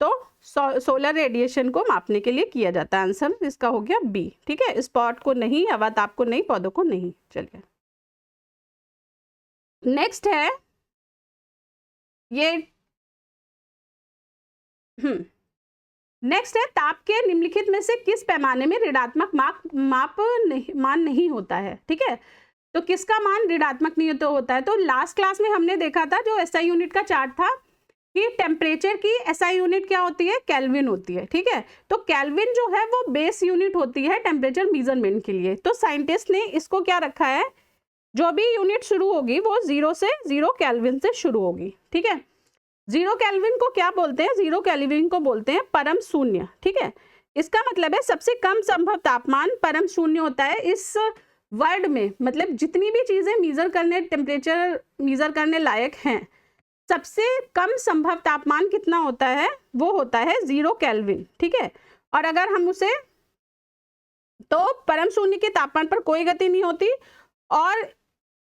तो सोलर रेडिएशन को मापने के लिए किया जाता है। आंसर इसका हो गया बी। ठीक है, स्पॉट को नहीं, हवा ताप को नहीं, पौधों को नहीं। चलिए नेक्स्ट है ये नेक्स्ट है ताप के निम्नलिखित में से किस पैमाने में ऋणात्मक मान नहीं होता है। ठीक है, तो किसका मान ऋणात्मक नहीं होता है। तो लास्ट क्लास में हमने देखा था जो एसआई यूनिट का चार्ट था कि टेम्परेचर की एसआई यूनिट क्या होती है, केल्विन होती है। ठीक है, तो केल्विन जो है वो बेस यूनिट होती है टेम्परेचर मेजरमेंट के लिए। तो साइंटिस्ट ने इसको क्या रखा है, जो भी यूनिट शुरू होगी वो 0 केल्विन से शुरू होगी। ठीक है, 0 केल्विन को क्या बोलते हैं, 0 केल्विन को बोलते हैं परम शून्य। ठीक है, इसका मतलब है सबसे कम संभव तापमान परम शून्य होता है इस वर्ड में। मतलब जितनी भी चीजें मेजर करने, टेम्परेचर मेजर करने लायक हैं, सबसे कम संभव तापमान कितना होता है, वो होता है 0 केल्विन। ठीक है, और अगर हम उसे, तो परम शून्य के तापमान पर कोई गति नहीं होती और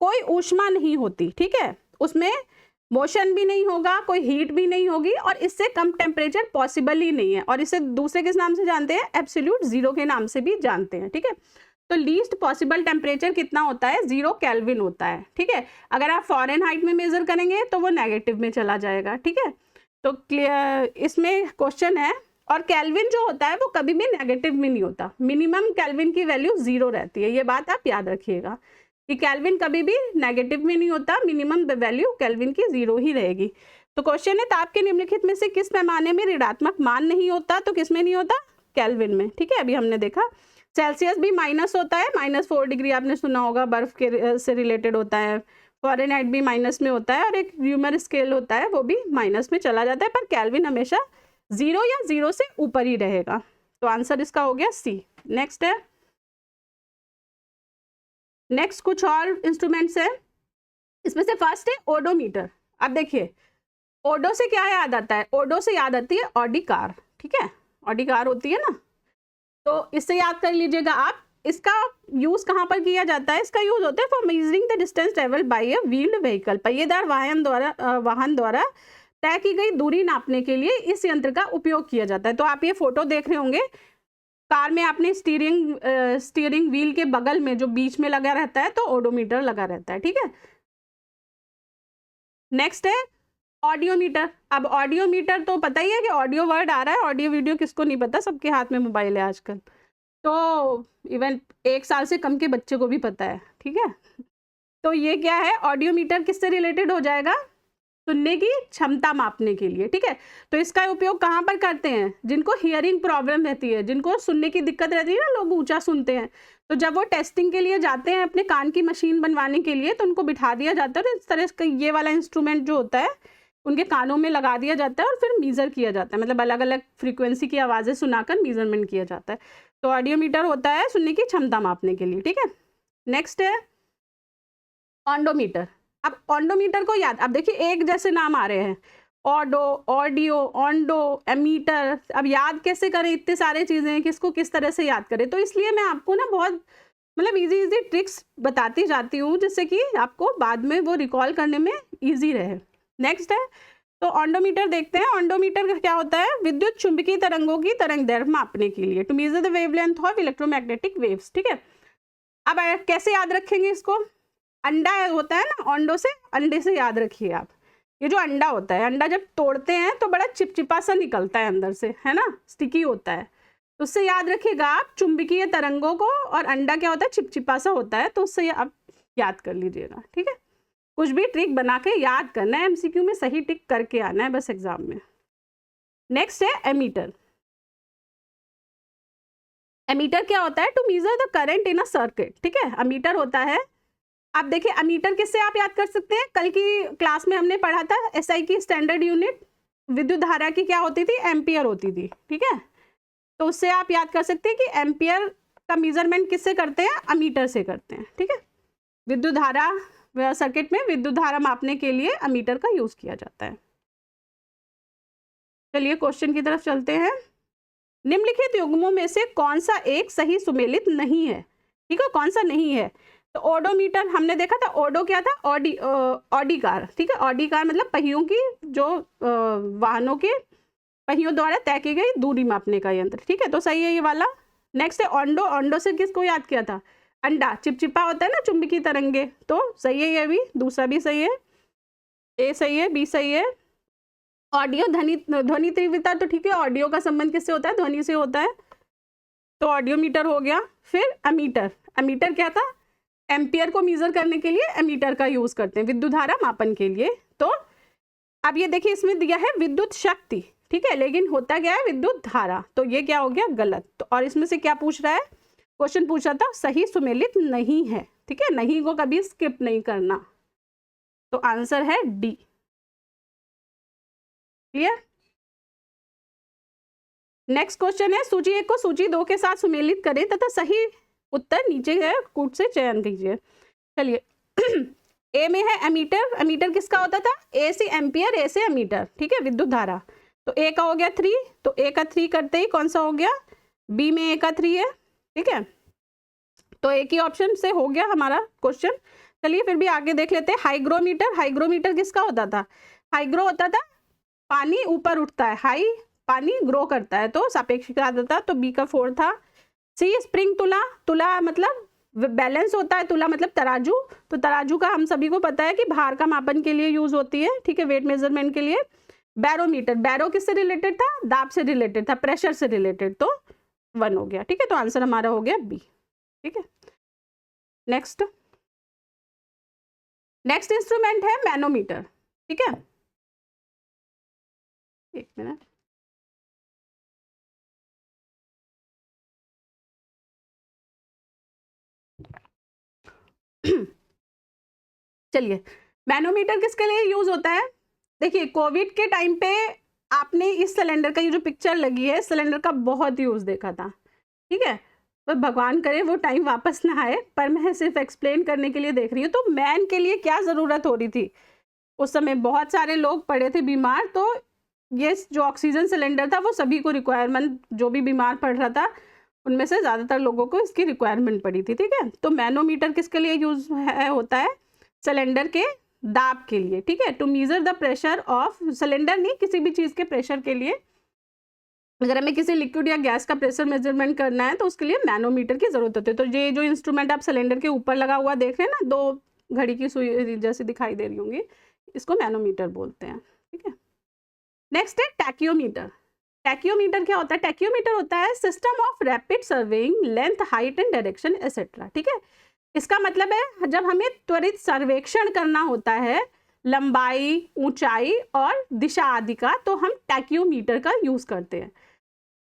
कोई ऊष्मा नहीं होती। ठीक है, उसमें मोशन भी नहीं होगा, कोई हीट भी नहीं होगी, और इससे कम टेम्परेचर पॉसिबल ही नहीं है। और इसे दूसरे किस नाम से जानते हैं, एब्सोल्यूट जीरो के नाम से भी जानते हैं। ठीक है, तो लीस्ट पॉसिबल टेम्परेचर कितना होता है, 0 केल्विन होता है, ठीक है। अगर आप फ़ारेनहाइट में मेज़र करेंगे तो वो नेगेटिव में चला जाएगा, ठीक है। तो इसमें क्वेश्चन है, और केल्विन जो होता है वो कभी भी नेगेटिव में नहीं होता, मिनिमम केल्विन की वैल्यू 0 रहती है, ये बात आप याद रखिएगा कि केल्विन कभी भी नेगेटिव में नहीं होता, मिनिमम वैल्यू केल्विन की 0 ही रहेगी। तो क्वेश्चन है, ताप के निम्नलिखित में से किस पैमाने में ऋणात्मक मान नहीं होता, तो किस में नहीं होता, केल्विन में, ठीक है। अभी हमने देखा सेल्सियस भी माइनस होता है, -4 डिग्री आपने सुना होगा, बर्फ के से रिलेटेड होता है। फ़ारेनहाइट भी माइनस में होता है, और एक र्यूमर स्केल होता है वो भी माइनस में चला जाता है, पर केल्विन हमेशा 0 या 0 से ऊपर ही रहेगा। तो आंसर इसका हो गया सी। नेक्स्ट है, नेक्स्ट कुछ और इंस्ट्रूमेंट्स है, इसमें से फर्स्ट है ओडोमीटर। अब देखिए ओडो से क्या याद आता है, ओडो से याद आती है ऑडी कार, ठीक है, ऑडी कार होती है ना, तो इससे याद कर लीजिएगा आप। इसका यूज कहाँ पर किया जाता है, इसका यूज होता है for measuring the distance travel by a wheeled vehicle, पहिएदार वाहन द्वारा तय की गई दूरी नापने के लिए इस यंत्र का उपयोग किया जाता है। तो आप ये फोटो देख रहे होंगे, कार में आपने स्टीयरिंग व्हील के बगल में जो बीच में लगा रहता है तो ओडोमीटर लगा रहता है, ठीक है। नेक्स्ट है ऑडियोमीटर। अब ऑडियोमीटर तो पता ही है कि ऑडियो वर्ड आ रहा है, ऑडियो वीडियो किसको नहीं पता, सबके हाथ में मोबाइल है आजकल, तो इवन 1 साल से कम के बच्चे को भी पता है, ठीक है। तो ये क्या है, ऑडियोमीटर किससे रिलेटेड हो जाएगा, सुनने की क्षमता मापने के लिए, ठीक है। तो इसका उपयोग कहाँ पर करते हैं, जिनको हियरिंग प्रॉब्लम रहती है, जिनको सुनने की दिक्कत रहती है ना, लोग ऊंचा सुनते हैं, तो जब वो टेस्टिंग के लिए जाते हैं अपने कान की मशीन बनवाने के लिए, तो उनको बिठा दिया जाता है, इस तरह का ये वाला इंस्ट्रूमेंट जो होता है उनके कानों में लगा दिया जाता है, और फिर मीज़र किया जाता है, मतलब अलग अलग फ्रीक्वेंसी की आवाज़ें सुनाकर मीजरमेंट किया जाता है। तो ऑडियोमीटर होता है सुनने की क्षमता मापने के लिए, ठीक है। नेक्स्ट है ऑन्डोमीटर। अब ऑन्डोमीटर को याद, अब देखिए एक जैसे नाम आ रहे हैं, ऑडो, ऑडियो, ऑन्डो, एमीटर, अब याद कैसे करें, इतने सारे चीज़ें किसको किस तरह से याद करें, तो इसलिए मैं आपको ना बहुत मतलब इजी ट्रिक्स बताती जाती हूँ, जिससे कि आपको बाद में वो रिकॉल करने में ईजी रहे। नेक्स्ट है, तो ऑन्डोमीटर देखते हैं। ऑन्डोमीटर का क्या होता है, विद्युत चुंबकीय तरंगों की तरंग दैर्ध्य मापने के लिए, to measure the wavelength of electromagnetic waves, ठीक है। अब कैसे याद रखेंगे इसको, अंडा होता है ना, ऑन्डो से, अंडे से याद रखिए आप। ये जो अंडा होता है, अंडा जब तोड़ते हैं तो बड़ा चिपचिपा सा निकलता है अंदर से, है ना, स्टिकी होता है, तो उससे याद रखिएगा आप चुंबकीय तरंगों को, और अंडा क्या होता है, चिपचिपा सा होता है, तो उससे आप याद कर लीजिएगा, ठीक है। कुछ भी ट्रिक बना के याद करना है, एमसीक्यू में सही टिक करके आना है बस एग्जाम में। नेक्स्ट है एमीटर। एमीटर क्या होता है, to measure the current in a circuit, ठीक है, एमीटर होता है। आप देखिए एमीटर किससे आप याद कर सकते हैं, कल की क्लास में हमने पढ़ा था एसआई की स्टैंडर्ड यूनिट विद्युत धारा की क्या होती थी, एम्पियर होती थी, ठीक है। तो उससे आप याद कर सकते हैं कि एम्पियर का मेजरमेंट किससे करते हैं, एमीटर से करते हैं, ठीक है। विद्युत धारा सर्किट में विद्युत धारा मापने के लिए एमीटर का यूज किया जाता है। चलिए क्वेश्चन की तरफ चलते हैं। निम्नलिखित युग्मों में से कौन सा एक सही सुमेलित नहीं है, ठीक है, कौन सा नहीं है। तो ओडोमीटर हमने देखा था, ओडो क्या था, ऑडी कार, ठीक है, ऑडी कार मतलब पहियों की, जो वाहनों के पहियों द्वारा तय की गई दूरी मापने का यंत्र, ठीक है, तो सही है ये वाला। नेक्स्ट है ऑन्डो। ऑन्डो से किसको याद किया था, अंडा, चिपचिपा होता है ना चुंबकीय तरंगे, तो सही है ये भी, दूसरा भी सही है, ए सही है, बी सही है। ऑडियो, ध्वनि तीव्रता, तो ठीक है, ऑडियो का संबंध किससे होता है, ध्वनि से होता है, तो ऑडियोमीटर हो गया। फिर एमीटर। एमीटर क्या था, एम्पियर को मेजर करने के लिए एमीटर का यूज करते हैं, विद्युत धारा मापन के लिए। तो अब ये देखिए इसमें दिया है विद्युत शक्ति, ठीक है, लेकिन होता क्या है, विद्युत धारा, तो ये क्या हो गया, गलत। तो और इसमें से क्या पूछ रहा है, क्वेश्चन पूछा था सही सुमेलित नहीं है, ठीक है, नहीं को कभी स्किप नहीं करना, तो आंसर है डी। क्लियर। नेक्स्ट क्वेश्चन है, सूची 1 को सूची 2 के साथ सुमेलित करें तथा सही उत्तर नीचे है कूट से चयन कीजिए। चलिए ए में है एमीटर। एमीटर किसका होता था, ए से एम्पियर, ए से एमीटर, ठीक है, विद्युत धारा। तो ए का हो गया 3, तो ए का 3 करते ही कौन सा हो गया, बी में ए का 3 है, ठीक है, तो एक ही ऑप्शन से हो गया हमारा क्वेश्चन। चलिए फिर भी आगे देख लेते हैं। हाइग्रोमीटर। हाइग्रोमीटर किसका होता था, हाइग्रो होता था पानी ऊपर उठता है, हाई पानी ग्रो करता है, तो सापेक्षिक आर्द्रता, तो बी का 4 था। सी स्प्रिंग तुला, तुला मतलब बैलेंस होता है, तुला मतलब तराजू, तो तराजू का हम सभी को पता है कि भार का मापन के लिए यूज होती है, ठीक है, वेट मेजरमेंट के लिए। बैरोमीटर, बैरो किससे रिलेटेड था, दाब से रिलेटेड था, प्रेशर से रिलेटेड, तो 1 हो गया, ठीक है, तो आंसर हमारा हो गया बी, ठीक है। नेक्स्ट इंस्ट्रूमेंट है मैनोमीटर, ठीक है, एक मिनट, चलिए, मैनोमीटर किसके लिए यूज होता है। देखिए कोविड के टाइम पे आपने इस सिलेंडर का, ये जो पिक्चर लगी है, सिलेंडर का बहुत यूज देखा था, ठीक है, तो भगवान करे वो टाइम वापस ना आए, पर मैं सिर्फ एक्सप्लेन करने के लिए देख रही हूँ। तो मैन के लिए क्या ज़रूरत हो रही थी उस समय, बहुत सारे लोग पड़े थे बीमार, तो ये जो ऑक्सीजन सिलेंडर था वो सभी को रिक्वायरमेंट, जो भी बीमार पड़ रहा था उनमें से ज़्यादातर लोगों को इसकी रिक्वायरमेंट पड़ी थी, ठीक है। तो मैनोमीटर किसके लिए यूज होता है, सिलेंडर के दाब के लिए, ठीक है, to measure the pressure of cylinder, नहीं किसी भी चीज़ के प्रेशर के लिए, अगर हमें किसी लिक्विड या गैस का प्रेशर मेजरमेंट करना है तो उसके लिए मैनोमीटर की जरूरत होती है। तो ये जो इंस्ट्रूमेंट आप सिलेंडर के ऊपर लगा हुआ देख रहे हैं ना, 2 घड़ी की सुई जैसी दिखाई दे रही होंगी, इसको मैनोमीटर बोलते हैं, ठीक है। नेक्स्ट है टैक्योमीटर। टैक्योमीटर क्या होता है, टैक्योमीटर होता है system of rapid surveying length, height and direction etcetera, ठीक है। इसका मतलब है जब हमें त्वरित सर्वेक्षण करना होता है लंबाई, ऊंचाई और दिशा आदि का, तो हम टैक्योमीटर का यूज करते हैं।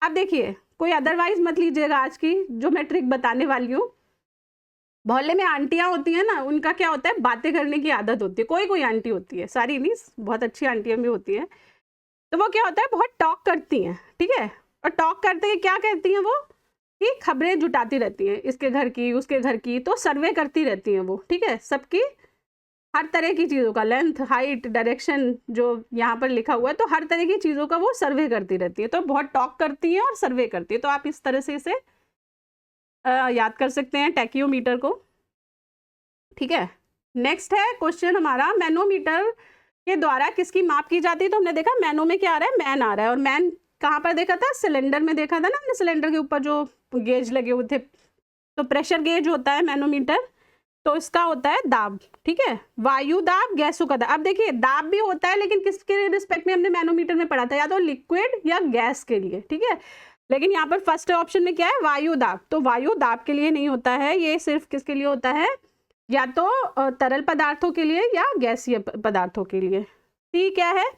अब देखिए कोई अदरवाइज मत लीजिएगा, आज की जो मैं ट्रिक बताने वाली हूँ, मोहल्ले में आंटियां होती हैं ना, उनका क्या होता है, बातें करने की आदत होती है, कोई कोई आंटी होती है, सारी नहीं, बहुत अच्छी आंटियां भी होती हैं, तो वो क्या होता है, बहुत टॉक करती हैं, ठीक है, और टॉक करते हैं क्या कहती हैं वो, कि खबरें जुटाती रहती हैं, इसके घर की उसके घर की, तो सर्वे करती रहती हैं वो, ठीक है, सबकी हर तरह की चीज़ों का, लेंथ, हाइट, डायरेक्शन जो यहाँ पर लिखा हुआ है, तो हर तरह की चीज़ों का वो सर्वे करती रहती है, तो बहुत टॉक करती है और सर्वे करती है, तो आप इस तरह से इसे याद कर सकते हैं टैक्योमीटर को, ठीक है। नेक्स्ट है क्वेश्चन हमारा, मैनोमीटर के द्वारा किसकी माप की जाती है, तो हमने देखा मैनो में क्या आ रहा है, मैन आ रहा है, और मैन कहाँ पर देखा था, सिलेंडर में देखा था ना हमने, सिलेंडर के ऊपर जो गेज लगे हुए थे, तो प्रेशर गेज होता है मैनोमीटर, तो इसका होता है दाब, ठीक है, वायु दाब, गैसों का दाब। अब देखिए दाब भी होता है, लेकिन किसके रिस्पेक्ट में हमने मैनोमीटर में पढ़ा था, या तो लिक्विड या गैस के लिए, ठीक है, लेकिन यहाँ पर फर्स्ट ऑप्शन में क्या है, वायु दाब, तो वायु दाब के लिए नहीं होता है, ये सिर्फ किसके लिए होता है, या तो तरल पदार्थों के लिए या गैसीय पदार्थों के लिए। सी क्या है,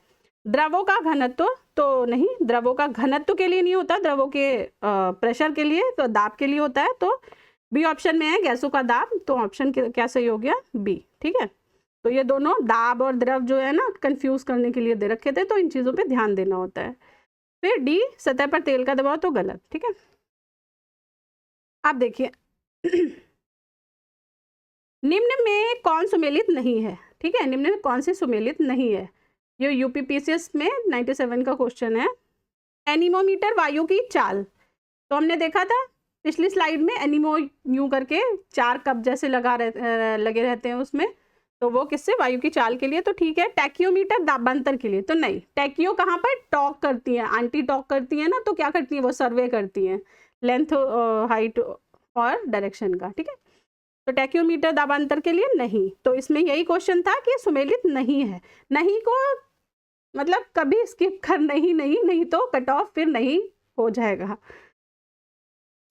द्रवों का घनत्व, तो नहीं, द्रवों का घनत्व के लिए नहीं होता, द्रवों के प्रेशर के लिए, तो दाब के लिए होता है, तो बी ऑप्शन में है गैसों का दाब, तो ऑप्शन क्या सही हो गया, बी, ठीक है। तो ये दोनों दाब और द्रव जो है ना, कंफ्यूज करने के लिए दे रखे थे, तो इन चीज़ों पे ध्यान देना होता है। फिर डी, सतह पर तेल का दबाव, तो गलत, ठीक है। आप देखिए निम्न में कौन सुमेलित नहीं है, ठीक है, निम्न में कौन सी सुमेलित नहीं है, ये यूपीपीसीएस में 97 का क्वेश्चन है। एनीमोमीटर, वायु की चाल, तो हमने देखा था पिछली स्लाइड में, एनीमो यूं करके 4 कप जैसे लगे रहते हैं उसमें, तो वो किससे, वायु की चाल के लिए, तो ठीक है। टैक्योमीटर दाबांतर के लिए, तो नहीं, टैक्यो कहाँ पर टॉक करती है, आंटी टॉक करती है ना, तो क्या करती है वो, सर्वे करती है लेंथ, हाइट और डायरेक्शन का, ठीक है। तो टैक्योमीटर दाबांतर के लिए नहीं, तो इसमें यही क्वेश्चन था कि सुमेलित नहीं है, नहीं को मतलब कभी स्किप कर, नहीं नहीं नहीं तो कट ऑफ फिर नहीं हो जाएगा।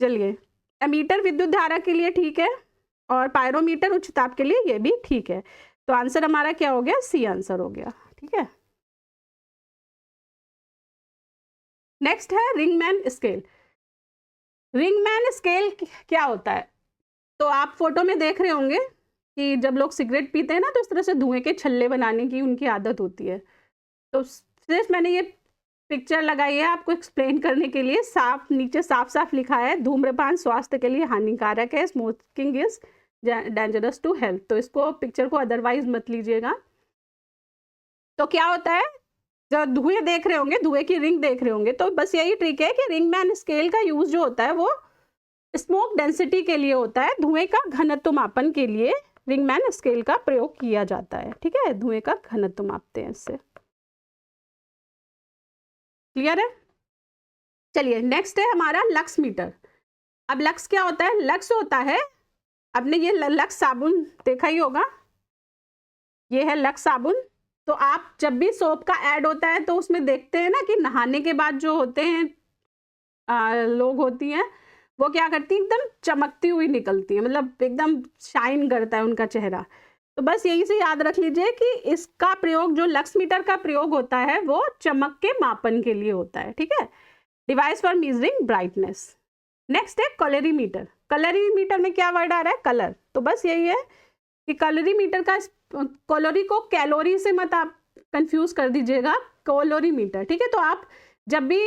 चलिए, एमीटर विद्युत धारा के लिए ठीक है, और पायरोमीटर उच्च ताप के लिए ये भी ठीक है, तो आंसर हमारा क्या हो गया, सी आंसर हो गया, ठीक है। नेक्स्ट है रिंगमैन स्केल। रिंगमैन स्केल क्या होता है, तो आप फोटो में देख रहे होंगे कि जब लोग सिगरेट पीते हैं ना, तो इस तरह से धुएं के छल्ले बनाने की उनकी आदत होती है, तो सिर्फ मैंने ये पिक्चर लगाई है आपको एक्सप्लेन करने के लिए, साफ नीचे साफ साफ लिखा है, धूम्रपान स्वास्थ्य के लिए हानिकारक है, smoking is dangerous to health, तो इसको पिक्चर को अदरवाइज मत लीजिएगा। तो क्या होता है, जब धुएं देख रहे होंगे, धुएं की रिंग देख रहे होंगे, तो बस यही ट्रिक है कि रिंगमैन स्केल का यूज जो होता है वो स्मोक डेंसिटी के लिए होता है, धुएं का घनत्व मापन के लिए रिंगमैन स्केल का प्रयोग किया जाता है, ठीक है, धुएं का घनत्व मापते हैं इससे, क्लियर है। चलिए नेक्स्ट है हमारा लक्स मीटर। अब लक्स क्या होता है? लक्स होता है, आपने ये लक्स साबुन देखा ही होगा, ये है लक्स साबुन। तो आप जब भी सोप का ऐड होता है तो उसमें देखते हैं ना कि नहाने के बाद जो होते हैं लोग होती हैं, वो क्या करती हैं, एकदम चमकती हुई निकलती है, मतलब एकदम शाइन करता है उनका चेहरा। तो बस यही से याद रख लीजिए कि इसका प्रयोग, जो लक्स मीटर का प्रयोग होता है, वो चमक के मापन के लिए होता है, ठीक है। Device for measuring brightness. Next है कलरीमीटर। कलरीमीटर में क्या वर्ड आ रहा है? कलर। तो बस यही है कि कलरीमीटर का, कैलोरी को कैलोरी से मत आप कंफ्यूज कर दीजिएगा, कैलोरीमीटर, ठीक है। तो आप जब भी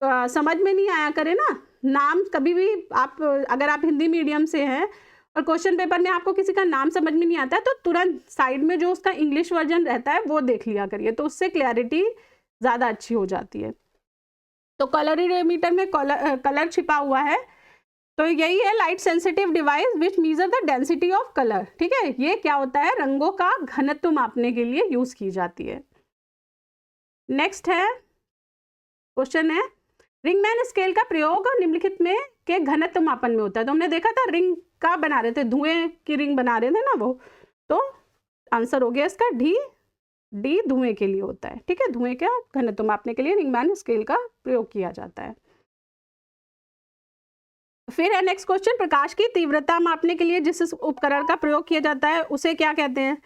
समझ में नहीं आया करे ना नाम, कभी भी आप, अगर आप हिंदी मीडियम से हैं और क्वेश्चन पेपर में आपको किसी का नाम समझ में नहीं आता है, तो तुरंत साइड में जो उसका इंग्लिश वर्जन रहता है वो देख लिया करिए, तो उससे क्लैरिटी ज़्यादा अच्छी हो जाती है। तो कलरीमीटर में कलर छिपा हुआ है, तो यही है light sensitive device which measure the density of colour, ठीक है। ये क्या होता है? रंगों का घनत्व मापने के लिए यूज की जाती है। नेक्स्ट है क्वेश्चन है, रिंगमैन स्केल का प्रयोग निम्नलिखित में के घनत्व मापन में होता है। तो हमने देखा था रिंग का बना रहे थे, धुएं की रिंग बना रहे थे ना वो, तो आंसर हो गया इसका डी धुएं के लिए होता है, ठीक है। धुएं का घनत्व मापने के लिए रिंगमैन स्केल का प्रयोग किया जाता है। फिर है नेक्स्ट क्वेश्चन, प्रकाश की तीव्रता मापने के लिए जिस उपकरण का प्रयोग किया जाता है उसे क्या कहते हैं?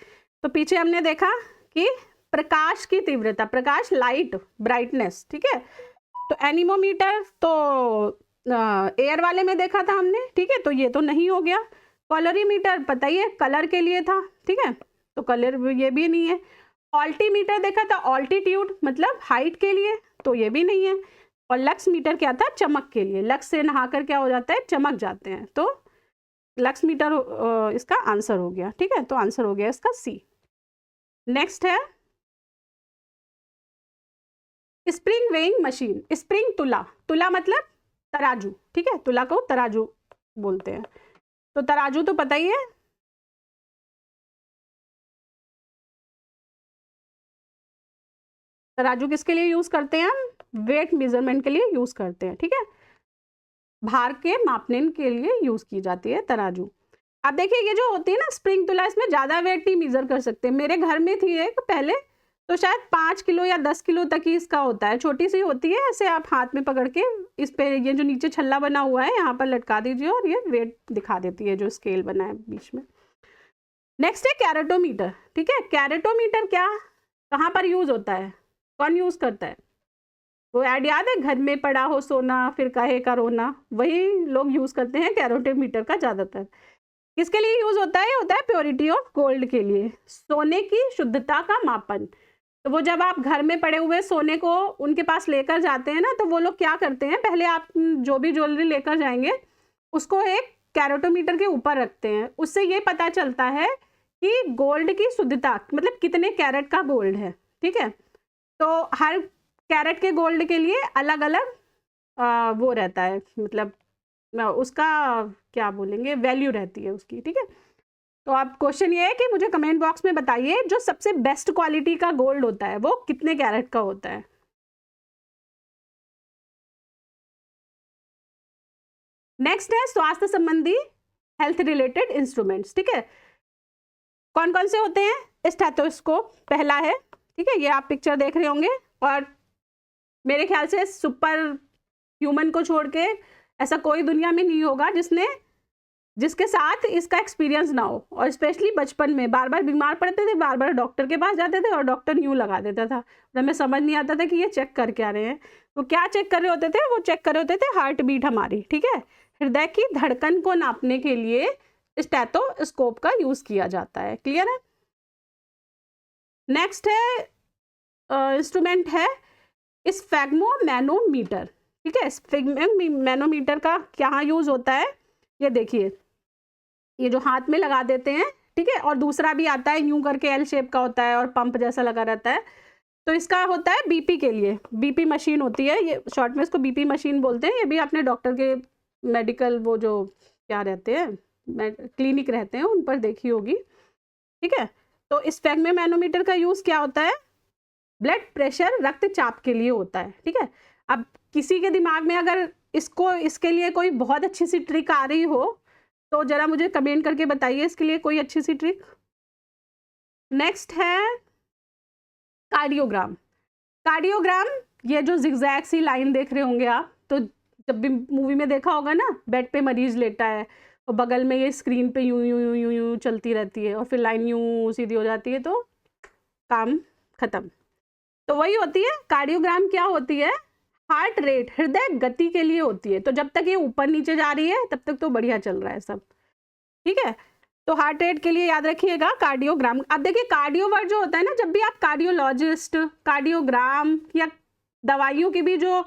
तो पीछे हमने देखा कि प्रकाश की तीव्रता, प्रकाश लाइट, ब्राइटनेस, ठीक है। तो एनीमोमीटर तो एयर वाले में देखा था हमने, ठीक है, तो ये तो नहीं हो गया। कलरीमीटर पता ही है, कलर के लिए था, ठीक है, तो कलर ये भी नहीं है। ऑल्टीमीटर देखा था, ऑल्टीट्यूड मतलब हाइट के लिए, तो ये भी नहीं है। और लक्स मीटर क्या था? चमक के लिए, लक्स से नहाकर क्या हो जाता है? चमक जाते हैं, तो लक्स मीटर इसका आंसर हो गया, ठीक है। तो आंसर हो गया इसका सी। नेक्स्ट है स्प्रिंग वेइंग मशीन। स्प्रिंग, तुला, तुला मतलब तराजू, ठीक है, तुला को तराजू बोलते हैं। तो तराजू तो पता ही है, तराजू किसके लिए यूज करते हैं? हम वेट मेजरमेंट के लिए यूज करते हैं, ठीक है, भार के मापने के लिए यूज की जाती है तराजू। अब देखिए ये जो होती है ना स्प्रिंग तुला, इसमें ज्यादा वेट नहीं मेजर कर सकते। मेरे घर में थी एक पहले, तो शायद 5 किलो या 10 किलो तक ही इसका होता है, छोटी सी होती है, ऐसे आप हाथ में पकड़ के इस पे ये जो नीचे छल्ला बना हुआ है यहाँ पर लटका दीजिए और ये वेट दिखा देती है, जो स्केल बना है बीच में। नेक्स्ट है कैरेटोमीटर, ठीक है। कैरेटोमीटर क्या, कहाँ पर यूज होता है, कौन यूज करता है? वो ऐड याद है, घर में पड़ा हो सोना फिर काहे का रोना, वही लोग यूज करते हैं कैरेटोमीटर का ज्यादातर। किसके लिए यूज होता है? होता है प्योरिटी ऑफ गोल्ड के लिए, सोने की शुद्धता का मापन। तो वो जब आप घर में पड़े हुए सोने को उनके पास लेकर जाते हैं ना, तो वो लोग क्या करते हैं, पहले आप जो भी ज्वेलरी लेकर जाएंगे उसको एक कैरेटोमीटर के ऊपर रखते हैं। उससे ये पता चलता है कि गोल्ड की शुद्धता, मतलब कितने कैरेट का गोल्ड है, ठीक है। तो हर कैरेट के गोल्ड के लिए अलग अलग वो रहता है, मतलब उसका क्या बोलेंगे, वैल्यू रहती है उसकी, ठीक है। तो आप क्वेश्चन ये है कि मुझे कमेंट बॉक्स में बताइए जो सबसे बेस्ट क्वालिटी का गोल्ड होता है वो कितने कैरेट का होता है। नेक्स्ट है स्वास्थ्य संबंधी, हेल्थ रिलेटेड इंस्ट्रूमेंट्स, ठीक है। कौन कौन से होते हैं? स्टेथोस्कोप पहला है, ठीक है, ये आप पिक्चर देख रहे होंगे। और मेरे ख्याल से सुपर ह्यूमन को छोड़ के ऐसा कोई दुनिया में नहीं होगा जिसके साथ इसका एक्सपीरियंस ना हो। और स्पेशली बचपन में बार बार बीमार पड़ते थे, बार बार डॉक्टर के पास जाते थे और डॉक्टर यूँ लगा देता था और हमें समझ नहीं आता था कि ये चेक कर क्या रहे हैं। तो क्या चेक कर रहे होते थे? वो चेक कर रहे होते थे हार्ट बीट हमारी, ठीक है, हृदय की धड़कन को नापने के लिए स्टेथोस्कोप का यूज किया जाता है। क्लियर है? नेक्स्ट है इंस्ट्रूमेंट है स्फेग्मोमैनोमीटर, ठीक है। स्फेग्मोमैनोमीटर का क्या यूज होता है? ये देखिए, ये जो हाथ में लगा देते हैं, ठीक है, और दूसरा भी आता है यूं करके एल शेप का होता है और पंप जैसा लगा रहता है। तो इसका होता है बीपी के लिए, बीपी मशीन होती है, ये शॉर्ट में इसको बीपी मशीन बोलते हैं। ये भी आपने डॉक्टर के मेडिकल वो जो क्या रहते हैं क्लिनिक रहते हैं उन पर देखी होगी, ठीक है। तो इस स्फेग्मोमैनोमीटर का यूज क्या होता है? ब्लड प्रेशर, रक्तचाप के लिए होता है, ठीक है। अब किसी के दिमाग में अगर इसको इसके लिए कोई बहुत अच्छी सी ट्रिक आ रही हो तो जरा मुझे कमेंट करके बताइए इसके लिए कोई अच्छी सी ट्रिक। नेक्स्ट है कार्डियोग्राम। कार्डियोग्राम, ये जो जिगजैग सी लाइन देख रहे होंगे आप, तो जब भी मूवी में देखा होगा ना, बेड पे मरीज लेटा है और बगल में ये स्क्रीन पे यूं यूं यूं यूं यूं चलती रहती है और फिर लाइन यूं सीधी हो जाती है तो काम खत्म। तो वही होती है कार्डियोग्राम। क्या होती है? हार्ट रेट, हृदय गति के लिए होती है। तो जब तक ये ऊपर नीचे जा रही है तब तक तो बढ़िया चल रहा है सब, ठीक है। तो हार्ट रेट के लिए याद रखिएगा कार्डियोग्राम। अब देखिए कार्डियो वर्ड जो होता है ना, जब भी आप कार्डियोलॉजिस्ट, कार्डियोग्राम या दवाइयों की भी जो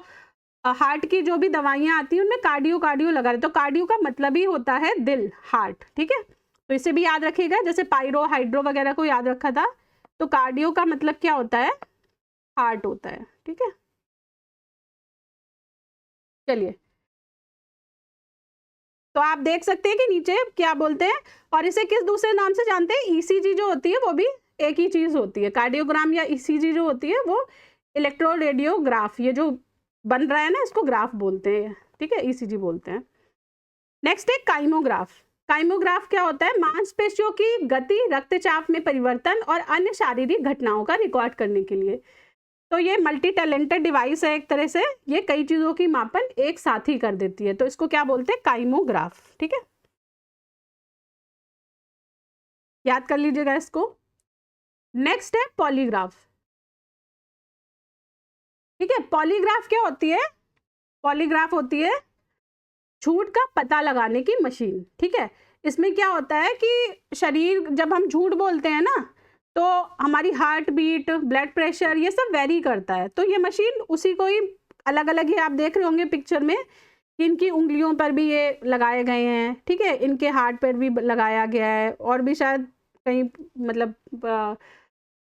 हार्ट की जो भी दवाइयाँ आती हैं उनमें कार्डियो कार्डियो लगा रहे, तो कार्डियो का मतलब ही होता है दिल, हार्ट, ठीक है। तो इसे भी याद रखिएगा, जैसे पायरो हाइड्रो वगैरह को याद रखा था, तो कार्डियो का मतलब क्या होता है? हार्ट होता है, ठीक है। चलिए, तो आप देख सकते हैं कि नीचे क्या बोलते हैं, और इसे किस दूसरे नाम से जानते हैं? ईसीजी जो होती है वो भी एक ही चीज होती है। कार्डियोग्राम या ईसीजी जो होती है वो इलेक्ट्रोरेडियोग्राफ, ये जो बन रहा है ना इसको ग्राफ बोलते हैं, ठीक है, ईसीजी बोलते हैं। नेक्स्ट है काइमोग्राफ। काइमोग्राफ क्या होता है? मांसपेशियों की गति, रक्तचाप में परिवर्तन और अन्य शारीरिक घटनाओं का रिकॉर्ड करने के लिए। तो ये मल्टी टैलेंटेड डिवाइस है एक तरह से, ये कई चीजों की मापन एक साथ ही कर देती है, तो इसको क्या बोलते हैं? काइमोग्राफ, ठीक है, याद कर लीजिएगा इसको। नेक्स्ट है पॉलीग्राफ, ठीक है। पॉलीग्राफ क्या होती है? पॉलीग्राफ होती है झूठ का पता लगाने की मशीन, ठीक है। इसमें क्या होता है कि शरीर, जब हम झूठ बोलते हैं ना तो हमारी हार्ट बीट, ब्लड प्रेशर, ये सब वेरी करता है। तो ये मशीन उसी को ही अलग अलग ही आप देख रहे होंगे पिक्चर में, इनकी उंगलियों पर भी ये लगाए गए हैं, ठीक है, इनके हार्ट पर भी लगाया गया है, और भी शायद कहीं मतलब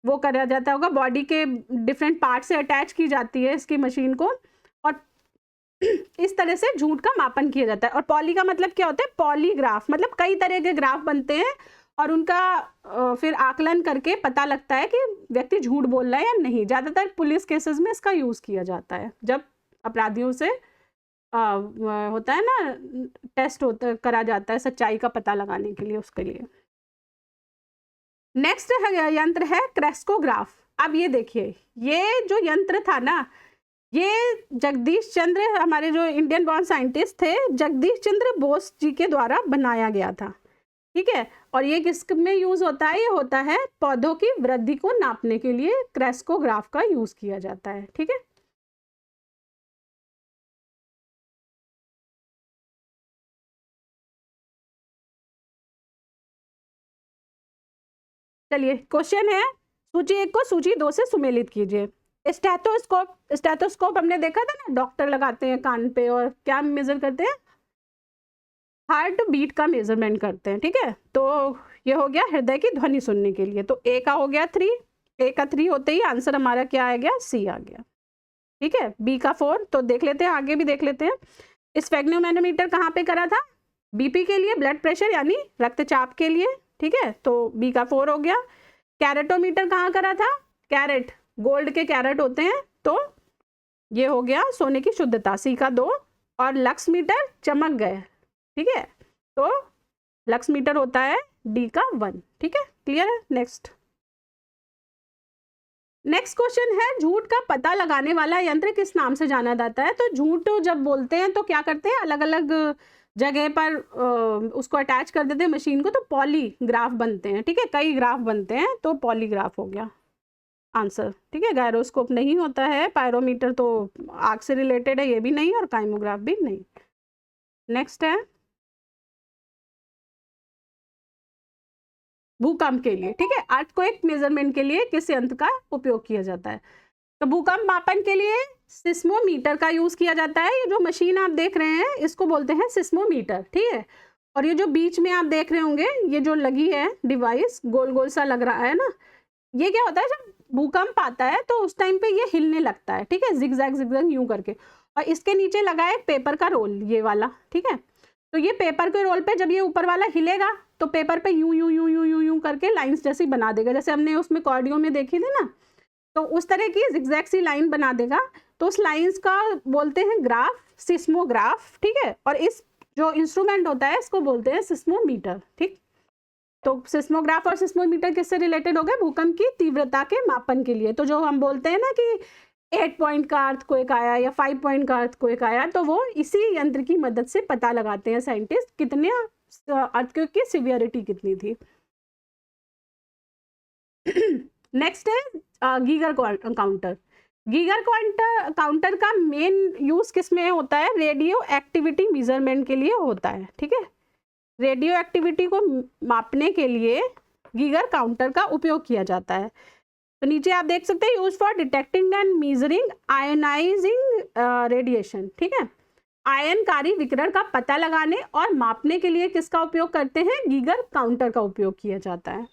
वो करा जाता होगा, बॉडी के डिफरेंट पार्ट से अटैच की जाती है इसकी मशीन को, और इस तरह से झूठ का मापन किया जाता है। और पॉली का मतलब क्या होता है? पॉलीग्राफ, मतलब कई तरह के ग्राफ बनते हैं और उनका फिर आकलन करके पता लगता है कि व्यक्ति झूठ बोल रहा है या नहीं। ज़्यादातर पुलिस केसेस में इसका यूज़ किया जाता है, जब अपराधियों से होता है ना, टेस्ट होता करा जाता है सच्चाई का पता लगाने के लिए, उसके लिए। नेक्स्ट यंत्र है क्रेस्कोग्राफ। अब ये देखिए, ये जो यंत्र था ना, ये जगदीश चंद्र, हमारे जो इंडियन बॉर्न साइंटिस्ट थे, जगदीश चंद्र बोस जी के द्वारा बनाया गया था, ठीक है। और ये किस में यूज होता है? ये होता है पौधों की वृद्धि को नापने के लिए क्रेस्कोग्राफ का यूज किया जाता है, ठीक है। चलिए, क्वेश्चन है, सूची 1 को सूची 2 से सुमेलित कीजिए। स्टेथोस्कोप, स्टेथोस्कोप हमने देखा था ना, डॉक्टर लगाते हैं कान पे और क्या मेजर करते हैं? हार्ट बीट का मेजरमेंट करते हैं, ठीक है। तो ये हो गया हृदय की ध्वनि सुनने के लिए। तो ए का हो गया 3, ए का 3 होते ही आंसर हमारा क्या आ गया? सी आ गया, ठीक है। बी का 4, तो देख लेते हैं, आगे भी देख लेते हैं। स्फेग्नोमैनोमीटर कहाँ पे करा था? बीपी के लिए, ब्लड प्रेशर यानी रक्तचाप के लिए, ठीक है, तो बी का 4 हो गया। कैरेटोमीटर कहाँ करा था? कैरेट, गोल्ड के कैरेट होते हैं, तो ये हो गया सोने की शुद्धता, सी का 2। और लक्स मीटर, चमक गए, ठीक है, तो लक्स मीटर होता है डी का 1, ठीक है, क्लियर है। नेक्स्ट क्वेश्चन है, झूठ का पता लगाने वाला यंत्र किस नाम से जाना जाता है? तो झूठ जब बोलते हैं तो क्या करते हैं, अलग अलग जगह पर उसको अटैच कर देते हैं मशीन को, तो पॉलीग्राफ बनते हैं, ठीक है, कई ग्राफ बनते हैं, तो पॉलीग्राफ हो गया आंसर, ठीक है। गायरोस्कोप नहीं होता है, पायरोमीटर तो आग से रिलेटेड है, ये भी नहीं, और काइमोग्राफ भी नहीं। नेक्स्ट है भूकंप के लिए, ठीक है, अर्थक्वेक मेजरमेंट के लिए किस यंत्र का उपयोग किया जाता है? तो भूकंप मापन के लिए सिस्मोमीटर का यूज किया जाता है। ये जो मशीन आप देख रहे हैं इसको बोलते हैं सिस्मोमीटर, ठीक है। और ये जो बीच में आप देख रहे होंगे, ये जो लगी है डिवाइस, गोल गोल सा लग रहा है ना, ये क्या होता है, जब भूकंप आता है तो उस टाइम पे ये हिलने लगता है, ठीक है, जिगजैग जिगजैग यूं करके, और इसके नीचे लगा है पेपर का रोल, ये वाला, ठीक है। तो ये पेपर के रोल पे जब ये ऊपर वाला हिलेगा तो पेपर पे यूं यूं यूं यूं यूं यूं करके लाइंस जैसी बना देगा, जैसे हमने उसमें कार्डियो में देखी थी ना, तो उस तरह की जिगजैग सी लाइन बना देगा। तो उस लाइंस का बोलते हैं ग्राफ, सिस्मोग्राफ, ठीक है, और इस जो इंस्ट्रूमेंट होता है इसको बोलते हैं सिस्मोमीटर, ठीक। तो सिस्मोग्राफ और सिस्मोमीटर किससे रिलेटेड हो गए? भूकंप की तीव्रता के मापन के लिए। तो जो हम बोलते हैं ना कि 8 पॉइंट का अर्थक्वेक आया या 5 पॉइंट का अर्थक्वेक आया, तो वो इसी यंत्र की मदद से पता लगाते हैं साइंटिस्ट कितने अर्थक्वेक की सिवियरिटी कितनी थी। नेक्स्ट है गीगर काउंटर। गीगर काउंटर का मेन यूज किस में होता है? रेडियो एक्टिविटी मेजरमेंट के लिए होता है, ठीक है। रेडियो एक्टिविटी को मापने के लिए गीगर काउंटर का उपयोग किया जाता है। तो नीचे आप देख सकते हैं, use for detecting and measuring ionising radiation, ठीक है। आयनकारी विकिरण का पता लगाने और मापने के लिए किसका उपयोग करते हैं? गीगर काउंटर का उपयोग किया जाता है।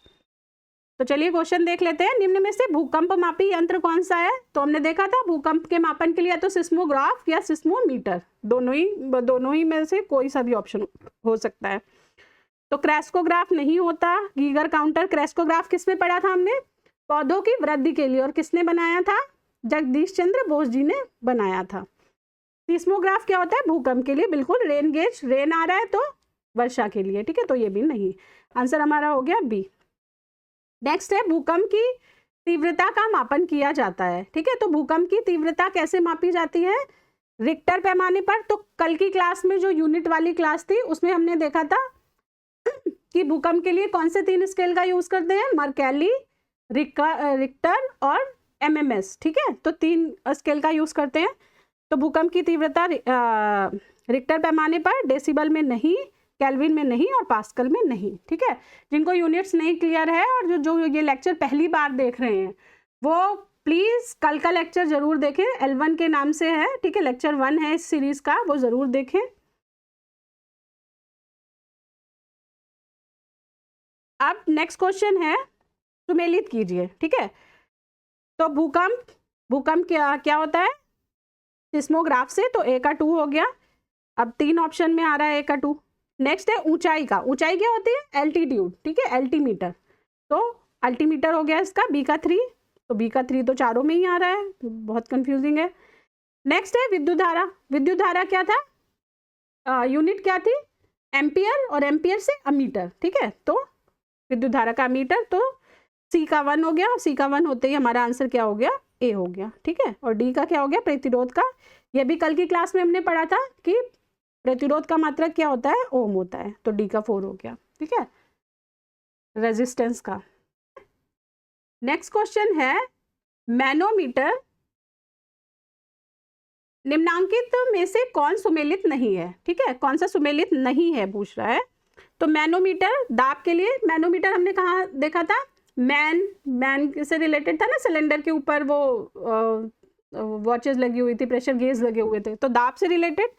तो चलिए क्वेश्चन देख लेते हैं। निम्न में से भूकंप मापी यंत्र कौन सा है? तो हमने देखा था भूकंप के मापन के लिए तो सिस्मोग्राफ या सिस्मोमीटर, दोनों ही में से कोई सा भी ऑप्शन हो सकता है। तो क्रेस्कोग्राफ नहीं होता, गीगर काउंटर। क्रेस्कोग्राफ किस में पढ़ा था हमने? पौधों की वृद्धि के लिए, और किसने बनाया था? जगदीश चंद्र बोस जी ने बनाया था। सिस्मोग्राफ क्या होता है? भूकंप के लिए, बिल्कुल। रेन गेज, रेन आ रहा है तो वर्षा के लिए, ठीक है। तो ये भी नहीं, आंसर हमारा हो गया बी। नेक्स्ट है भूकंप की तीव्रता का मापन किया जाता है, ठीक है। तो भूकंप की तीव्रता कैसे मापी जाती है? रिक्टर पैमाने पर। तो कल की क्लास में जो यूनिट वाली क्लास थी उसमें हमने देखा था कि भूकंप के लिए कौन से 3 स्केल का यूज करते हैं? मर्कैली, रिक्टर और एमएमएस, ठीक है। तो 3 स्केल का यूज करते हैं। तो भूकंप की तीव्रता रिक्टर पैमाने पर, डेसिबल में नहीं, केल्विन में नहीं और पास्कल में नहीं, ठीक है। जिनको यूनिट्स नहीं क्लियर है और जो ये लेक्चर पहली बार देख रहे हैं वो प्लीज कल का लेक्चर जरूर देखें। L1 के नाम से है, ठीक है, लेक्चर 1 है इस सीरीज का, वो जरूर देखें। अब नेक्स्ट क्वेश्चन है, सुमेलित कीजिए, ठीक है। तो भूकंप क्या होता है? सिस्मोग्राफ से। तो A का 2 हो गया। अब 3 ऑप्शन में आ रहा है A का 2। नेक्स्ट है ऊंचाई का। ऊंचाई क्या होती है? एल्टीट्यूड, ठीक है, एल्टीमीटर। तो अल्टीमीटर हो गया इसका B का 3। तो B का 3 तो चारों में ही आ रहा है, बहुत कंफ्यूजिंग है। नेक्स्ट है विद्युत धारा। विद्युत धारा क्या था? यूनिट क्या थी? एम्पियर, और एम्पियर से अमीटर, ठीक है। तो विद्युत धारा का अमीटर, तो C का 1 हो गया। और C का 1 होते ही हमारा आंसर क्या हो गया? A हो गया, ठीक है। और D का क्या हो गया? प्रतिरोध का। यह भी कल की क्लास में हमने पढ़ा था कि प्रतिरोध का मात्रक क्या होता है? ओम होता है। तो D का 4 हो गया, ठीक है, रेजिस्टेंस का। नेक्स्ट क्वेश्चन है मैनोमीटर। निम्नांकित में से कौन सुमेलित नहीं है? ठीक है, कौन सा सुमेलित नहीं है पूछ रहा है। तो मैनोमीटर दाब के लिए, मैनोमीटर हमने कहाँ देखा था? मैन से रिलेटेड था ना, सिलेंडर के ऊपर वो वॉचेस लगी हुई थी, प्रेशर गेज लगे हुए थे, तो दाब से रिलेटेड।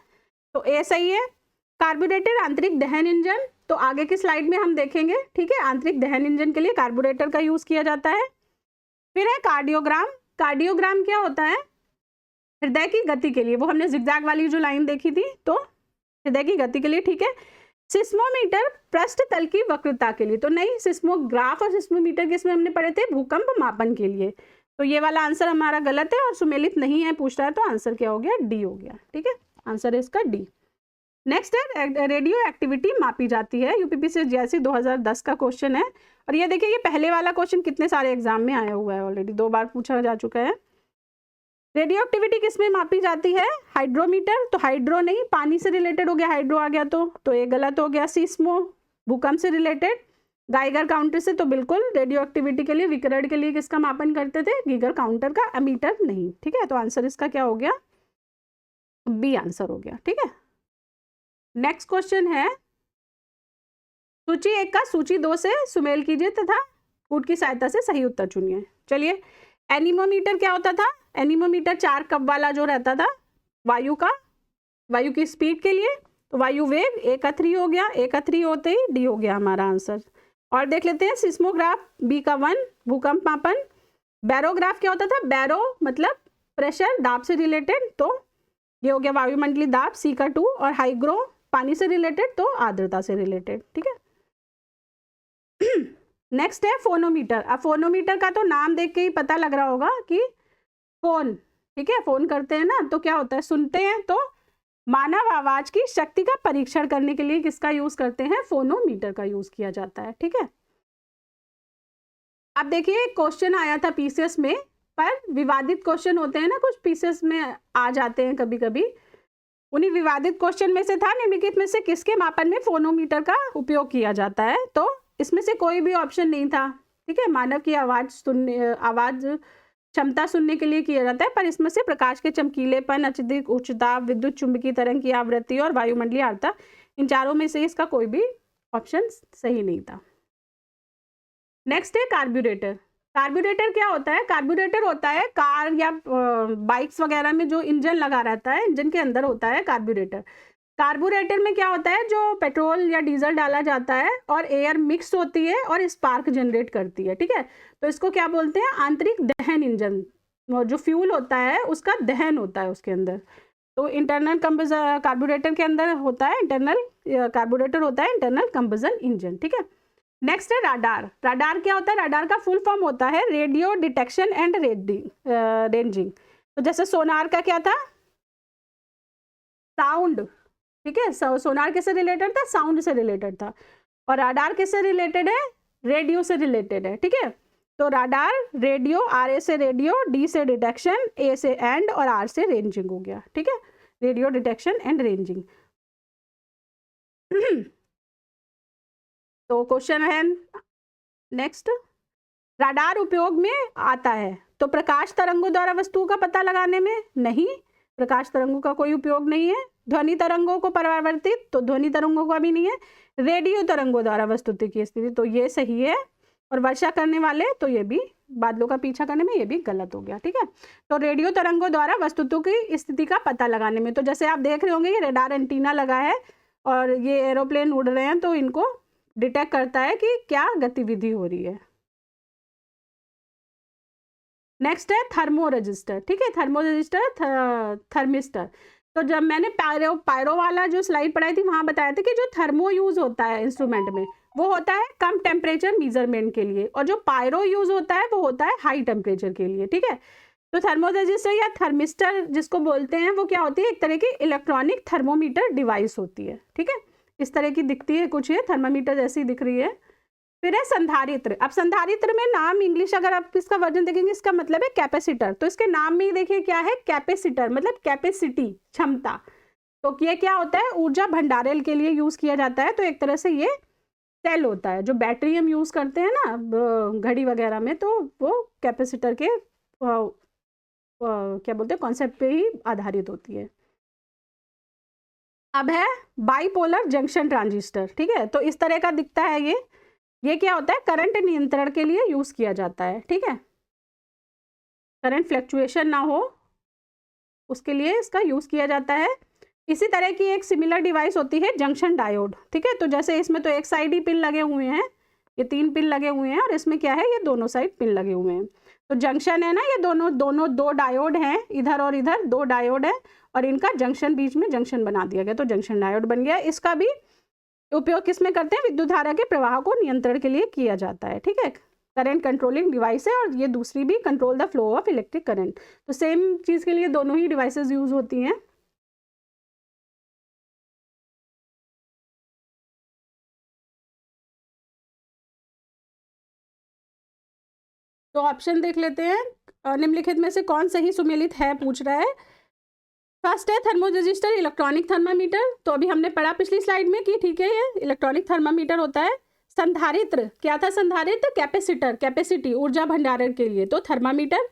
तो ए सही है। कार्बोरेटर आंतरिक दहन इंजन, तो आगे की स्लाइड में हम देखेंगे, ठीक है। आंतरिक दहन इंजन के लिए कार्बोरेटर का यूज किया जाता है। फिर है कार्डियोग्राम। कार्डियोग्राम क्या होता है? हृदय की गति के लिए, वो हमने जिगजैग वाली जो लाइन देखी थी, तो हृदय की गति के लिए, ठीक है। सिस्मोमीटर पृष्ठ तल की वक्रता के लिए, तो नहीं, सिस्मोग्राफ और सिस्मोमीटर किसमें हमने पढ़े थे? भूकंप मापन के लिए। तो ये वाला आंसर हमारा गलत है और सुमेलित नहीं है पूछ रहा है, तो आंसर क्या हो गया? डी हो गया, ठीक है, आंसर है इसका डी। नेक्स्ट है रेडियो एक्टिविटी मापी जाती है। यूपीपीसी जैसी 2010 का क्वेश्चन है। और ये देखिए, ये पहले वाला क्वेश्चन कितने सारे एग्जाम में आया हुआ है, ऑलरेडी 2 बार पूछा जा चुका है। रेडियो एक्टिविटी किस में मापी जाती है? हाइड्रोमीटर। तो हाइड्रो नहीं, पानी से रिलेटेड हो गया, हाइड्रो आ गया तो ये गलत हो गया। सिस्मो भूकंप से रिलेटेड। गाइगर काउंटर से तो बिल्कुल रेडियो एक्टिविटी के लिए, विकिरण के लिए किसका मापन करते थे? गीगर काउंटर का, अमीटर नहीं, ठीक है। तो आंसर इसका क्या हो गया? बी आंसर हो गया, ठीक है। नेक्स्ट क्वेश्चन है, सूची 1 का सूची 2 से सुमेल कीजिए तथा कूट की सहायता से सही उत्तर चुनिए। चलिए, एनीमोमीटर क्या होता था? एनीमोमीटर 4 कप वाला जो रहता था, वायु की स्पीड के लिए। तो वायु वेग, A का 3 हो गया। A का 3 होते ही डी हो गया हमारा आंसर। और देख लेते हैं सिस्मोग्राफ, B का 1, भूकंप मापन। बैरोग्राफ क्या होता था? बैरो मतलब प्रेशर, दाब से रिलेटेड, तो ये हो गया वायुमंडलीय दाब, C का 2। और हाइग्रो पानी से रिलेटेड, तो आर्द्रता से रिलेटेड, ठीक है। नेक्स्ट है फोनोमीटर। अब फोनोमीटर का तो नाम देख के ही पता लग रहा होगा कि फोन, ठीक है, फोन करते हैं ना, तो क्या होता है? सुनते हैं तो मानव आवाज की शक्ति का परीक्षण करने के लिए किसका यूज करते हैं? फोनोमीटर का यूज किया जाता है। ठीक है, अब देखिए क्वेश्चन आया था पीसीएस में, पर विवादित क्वेश्चन होते हैं ना, कुछ पीसीएस में आ जाते हैं कभी कभी। उन्हीं विवादित क्वेश्चन में से था, निम्नलिखित में से किसके मापन में फोनोमीटर का उपयोग किया जाता है? तो इसमें से कोई भी ऑप्शन नहीं था। ठीक है, मानव की आवाज क्षमता सुनने के लिए किया जाता है, पर इसमें से प्रकाश के चमकीलेपन, अत्यधिक उच्च दाब, विद्युत चुंबकीय तरंग की आवृत्ति और वायुमंडलीय आर्द्रता, इन चारों में से इसका कोई भी ऑप्शन सही नहीं था। नेक्स्ट है कार्ब्यूरेटर। कार्ब्यूरेटर क्या होता है? कार्ब्यूरेटर होता है कार या बाइक्स वगैरह में जो इंजन लगा रहता है, इंजन के अंदर होता है कार्ब्यूरेटर। कार्बोरेटर में क्या होता है? जो पेट्रोल या डीजल डाला जाता है और एयर मिक्स होती है और स्पार्क जनरेट करती है। ठीक है, तो इसको क्या बोलते हैं? आंतरिक दहन इंजन। जो फ्यूल होता है उसका दहन होता है उसके अंदर। तो इंटरनल कंबसन कार्बोरेटर के अंदर होता है, इंटरनल कार्बोरेटर होता है इंटरनल कंबसन इंजन। ठीक है, नेक्स्ट है राडार। राडार क्या होता है? राडार का फुल फॉर्म होता है रेडियो डिटेक्शन एंड रेंजिंग। तो जैसे सोनार का क्या था? साउंड। ठीक है, सोनार किससे रिलेटेड था? साउंड से रिलेटेड था। और राडार किससे रिलेटेड है? रेडियो से रिलेटेड है। ठीक है, तो राडार रेडियो, आर ए से रेडियो, डी से डिटेक्शन, ए से एंड और आर से रेंजिंग हो गया। ठीक है, रेडियो डिटेक्शन एंड रेंजिंग। तो क्वेश्चन है नेक्स्ट, राडार उपयोग में आता है तो प्रकाश तरंगों द्वारा वस्तुओं का पता लगाने में? नहीं, प्रकाश तरंगों का कोई उपयोग नहीं है। ध्वनि तरंगों को परावर्तित, तो ध्वनि तरंगों का भी नहीं है। रेडियो तरंगों द्वारा वस्तु की स्थिति, तो ये सही है। और वर्षा करने वाले, तो ये भी बादलों का पीछा करने में, ये भी गलत हो गया। ठीक है, तो रेडियो तरंगों द्वारा वस्तुओं की स्थिति का पता लगाने में, तो जैसे आप देख रहे होंगे ये रडार एंटीना लगा है और ये एरोप्लेन उड़ रहे हैं, तो इनको डिटेक्ट करता है कि क्या गतिविधि हो रही है। नेक्स्ट है थर्मो रजिस्टर। ठीक है, थर्मो रजिस्टर, थर्मिस्टर। तो जब मैंने पायरो वाला जो स्लाइड पढ़ाई थी वहां बताया था कि जो थर्मो यूज होता है इंस्ट्रूमेंट में, वो होता है कम टेम्परेचर मेजरमेंट के लिए, और जो पायरो यूज होता है वो होता है हाई टेम्परेचर के लिए। ठीक है, तो थर्मो रजिस्टर या थर्मिस्टर जिसको बोलते हैं, वो क्या होती है? एक तरह की इलेक्ट्रॉनिक थर्मोमीटर डिवाइस होती है। ठीक है, इस तरह की दिखती है कुछ, ये थर्मामीटर जैसी दिख रही है। फिर है संधारित्र। अब संधारित्र में नाम इंग्लिश अगर आप इसका वर्जन देखेंगे, इसका मतलब है कैपेसिटर। तो इसके नाम में ही देखिए क्या है? कैपेसिटर, मतलब कैपेसिटी, क्षमता। तो ये क्या होता है? ऊर्जा भंडारण के लिए यूज किया जाता है। तो एक तरह से ये सेल होता है, जो बैटरी हम यूज करते हैं ना घड़ी वगैरह में, तो वो कैपेसिटर के क्या बोलते हैं, कॉन्सेप्ट पे ही आधारित होती है। अब है बाइपोलर जंक्शन ट्रांजिस्टर। ठीक है, तो इस तरह का दिखता है ये क्या होता है? करंट नियंत्रण के लिए यूज किया जाता है। ठीक है, करंट फ्लक्चुएशन ना हो उसके लिए इसका यूज किया जाता है। इसी तरह की एक सिमिलर डिवाइस होती है जंक्शन डायोड। ठीक है, तो जैसे इसमें तो एक साइड ही पिन लगे हुए हैं, ये 3 पिन लगे हुए हैं, और इसमें क्या है? ये दोनों साइड पिन लगे हुए हैं। तो जंक्शन है ना, ये दोनों दो डायोड हैं, इधर और इधर 2 डायोड है, और इनका जंक्शन, बीच में जंक्शन बना दिया गया, तो जंक्शन डायोड बन गया। इसका भी उपयोग किसमें करते हैं? विद्युत धारा के प्रवाह को नियंत्रण के लिए किया जाता है। ठीक है, करंट कंट्रोलिंग डिवाइस है, और ये दूसरी भी control the flow of electric current. तो सेम चीज के लिए दोनों ही डिवाइसेस यूज होती हैं। तो ऑप्शन देख लेते हैं, निम्नलिखित में से कौन सही सुमेलित है पूछ रहा है। फर्स्ट है थर्मो रजिस्टर, इलेक्ट्रॉनिक थर्मामीटर। तो अभी हमने पढ़ा पिछली स्लाइड में कि ठीक है, ये इलेक्ट्रॉनिक थर्मामीटर होता है। संधारित्र क्या था? संधारित्र कैपेसिटर, कैपेसिटी, ऊर्जा भंडारण के लिए, तो थर्मामीटर,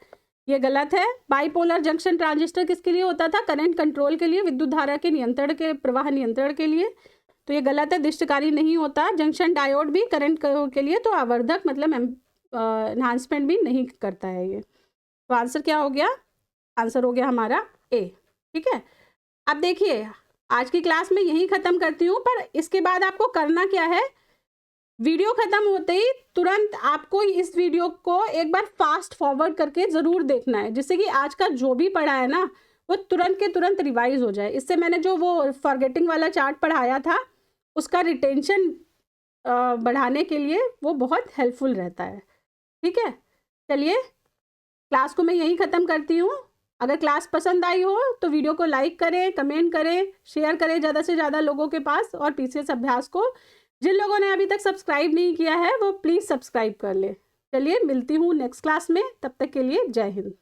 ये गलत है। बाइपोलर जंक्शन ट्रांजिस्टर किसके लिए होता था? करंट कंट्रोल के लिए, विद्युत धारा के नियंत्रण के, प्रवाह नियंत्रण के लिए, तो ये गलत है, दृष्टिकारी नहीं होता। जंक्शन डायोड भी करंट के लिए, तो आवर्धक मतलब एनहांसमेंट भी नहीं करता है ये। तो आंसर क्या हो गया? आंसर हो गया हमारा ए। ठीक है, अब देखिए आज की क्लास में यही खत्म करती हूँ, पर इसके बाद आपको करना क्या है? वीडियो खत्म होते ही तुरंत आपको इस वीडियो को एक बार फास्ट फॉरवर्ड करके जरूर देखना है, जिससे कि आज का जो भी पढ़ा है ना वो तुरंत के तुरंत रिवाइज हो जाए। इससे मैंने जो वो फॉरगेटिंग वाला चार्ट पढ़ाया था उसका रिटेंशन बढ़ाने के लिए वो बहुत हेल्पफुल रहता है। ठीक है, चलिए क्लास को मैं यहीं ख़त्म करती हूँ। अगर क्लास पसंद आई हो तो वीडियो को लाइक करें, कमेंट करें, शेयर करें ज़्यादा से ज़्यादा लोगों के पास। और पीसीएस अभ्यास को जिन लोगों ने अभी तक सब्सक्राइब नहीं किया है वो प्लीज़ सब्सक्राइब कर ले। चलिए मिलती हूँ नेक्स्ट क्लास में, तब तक के लिए जय हिंद।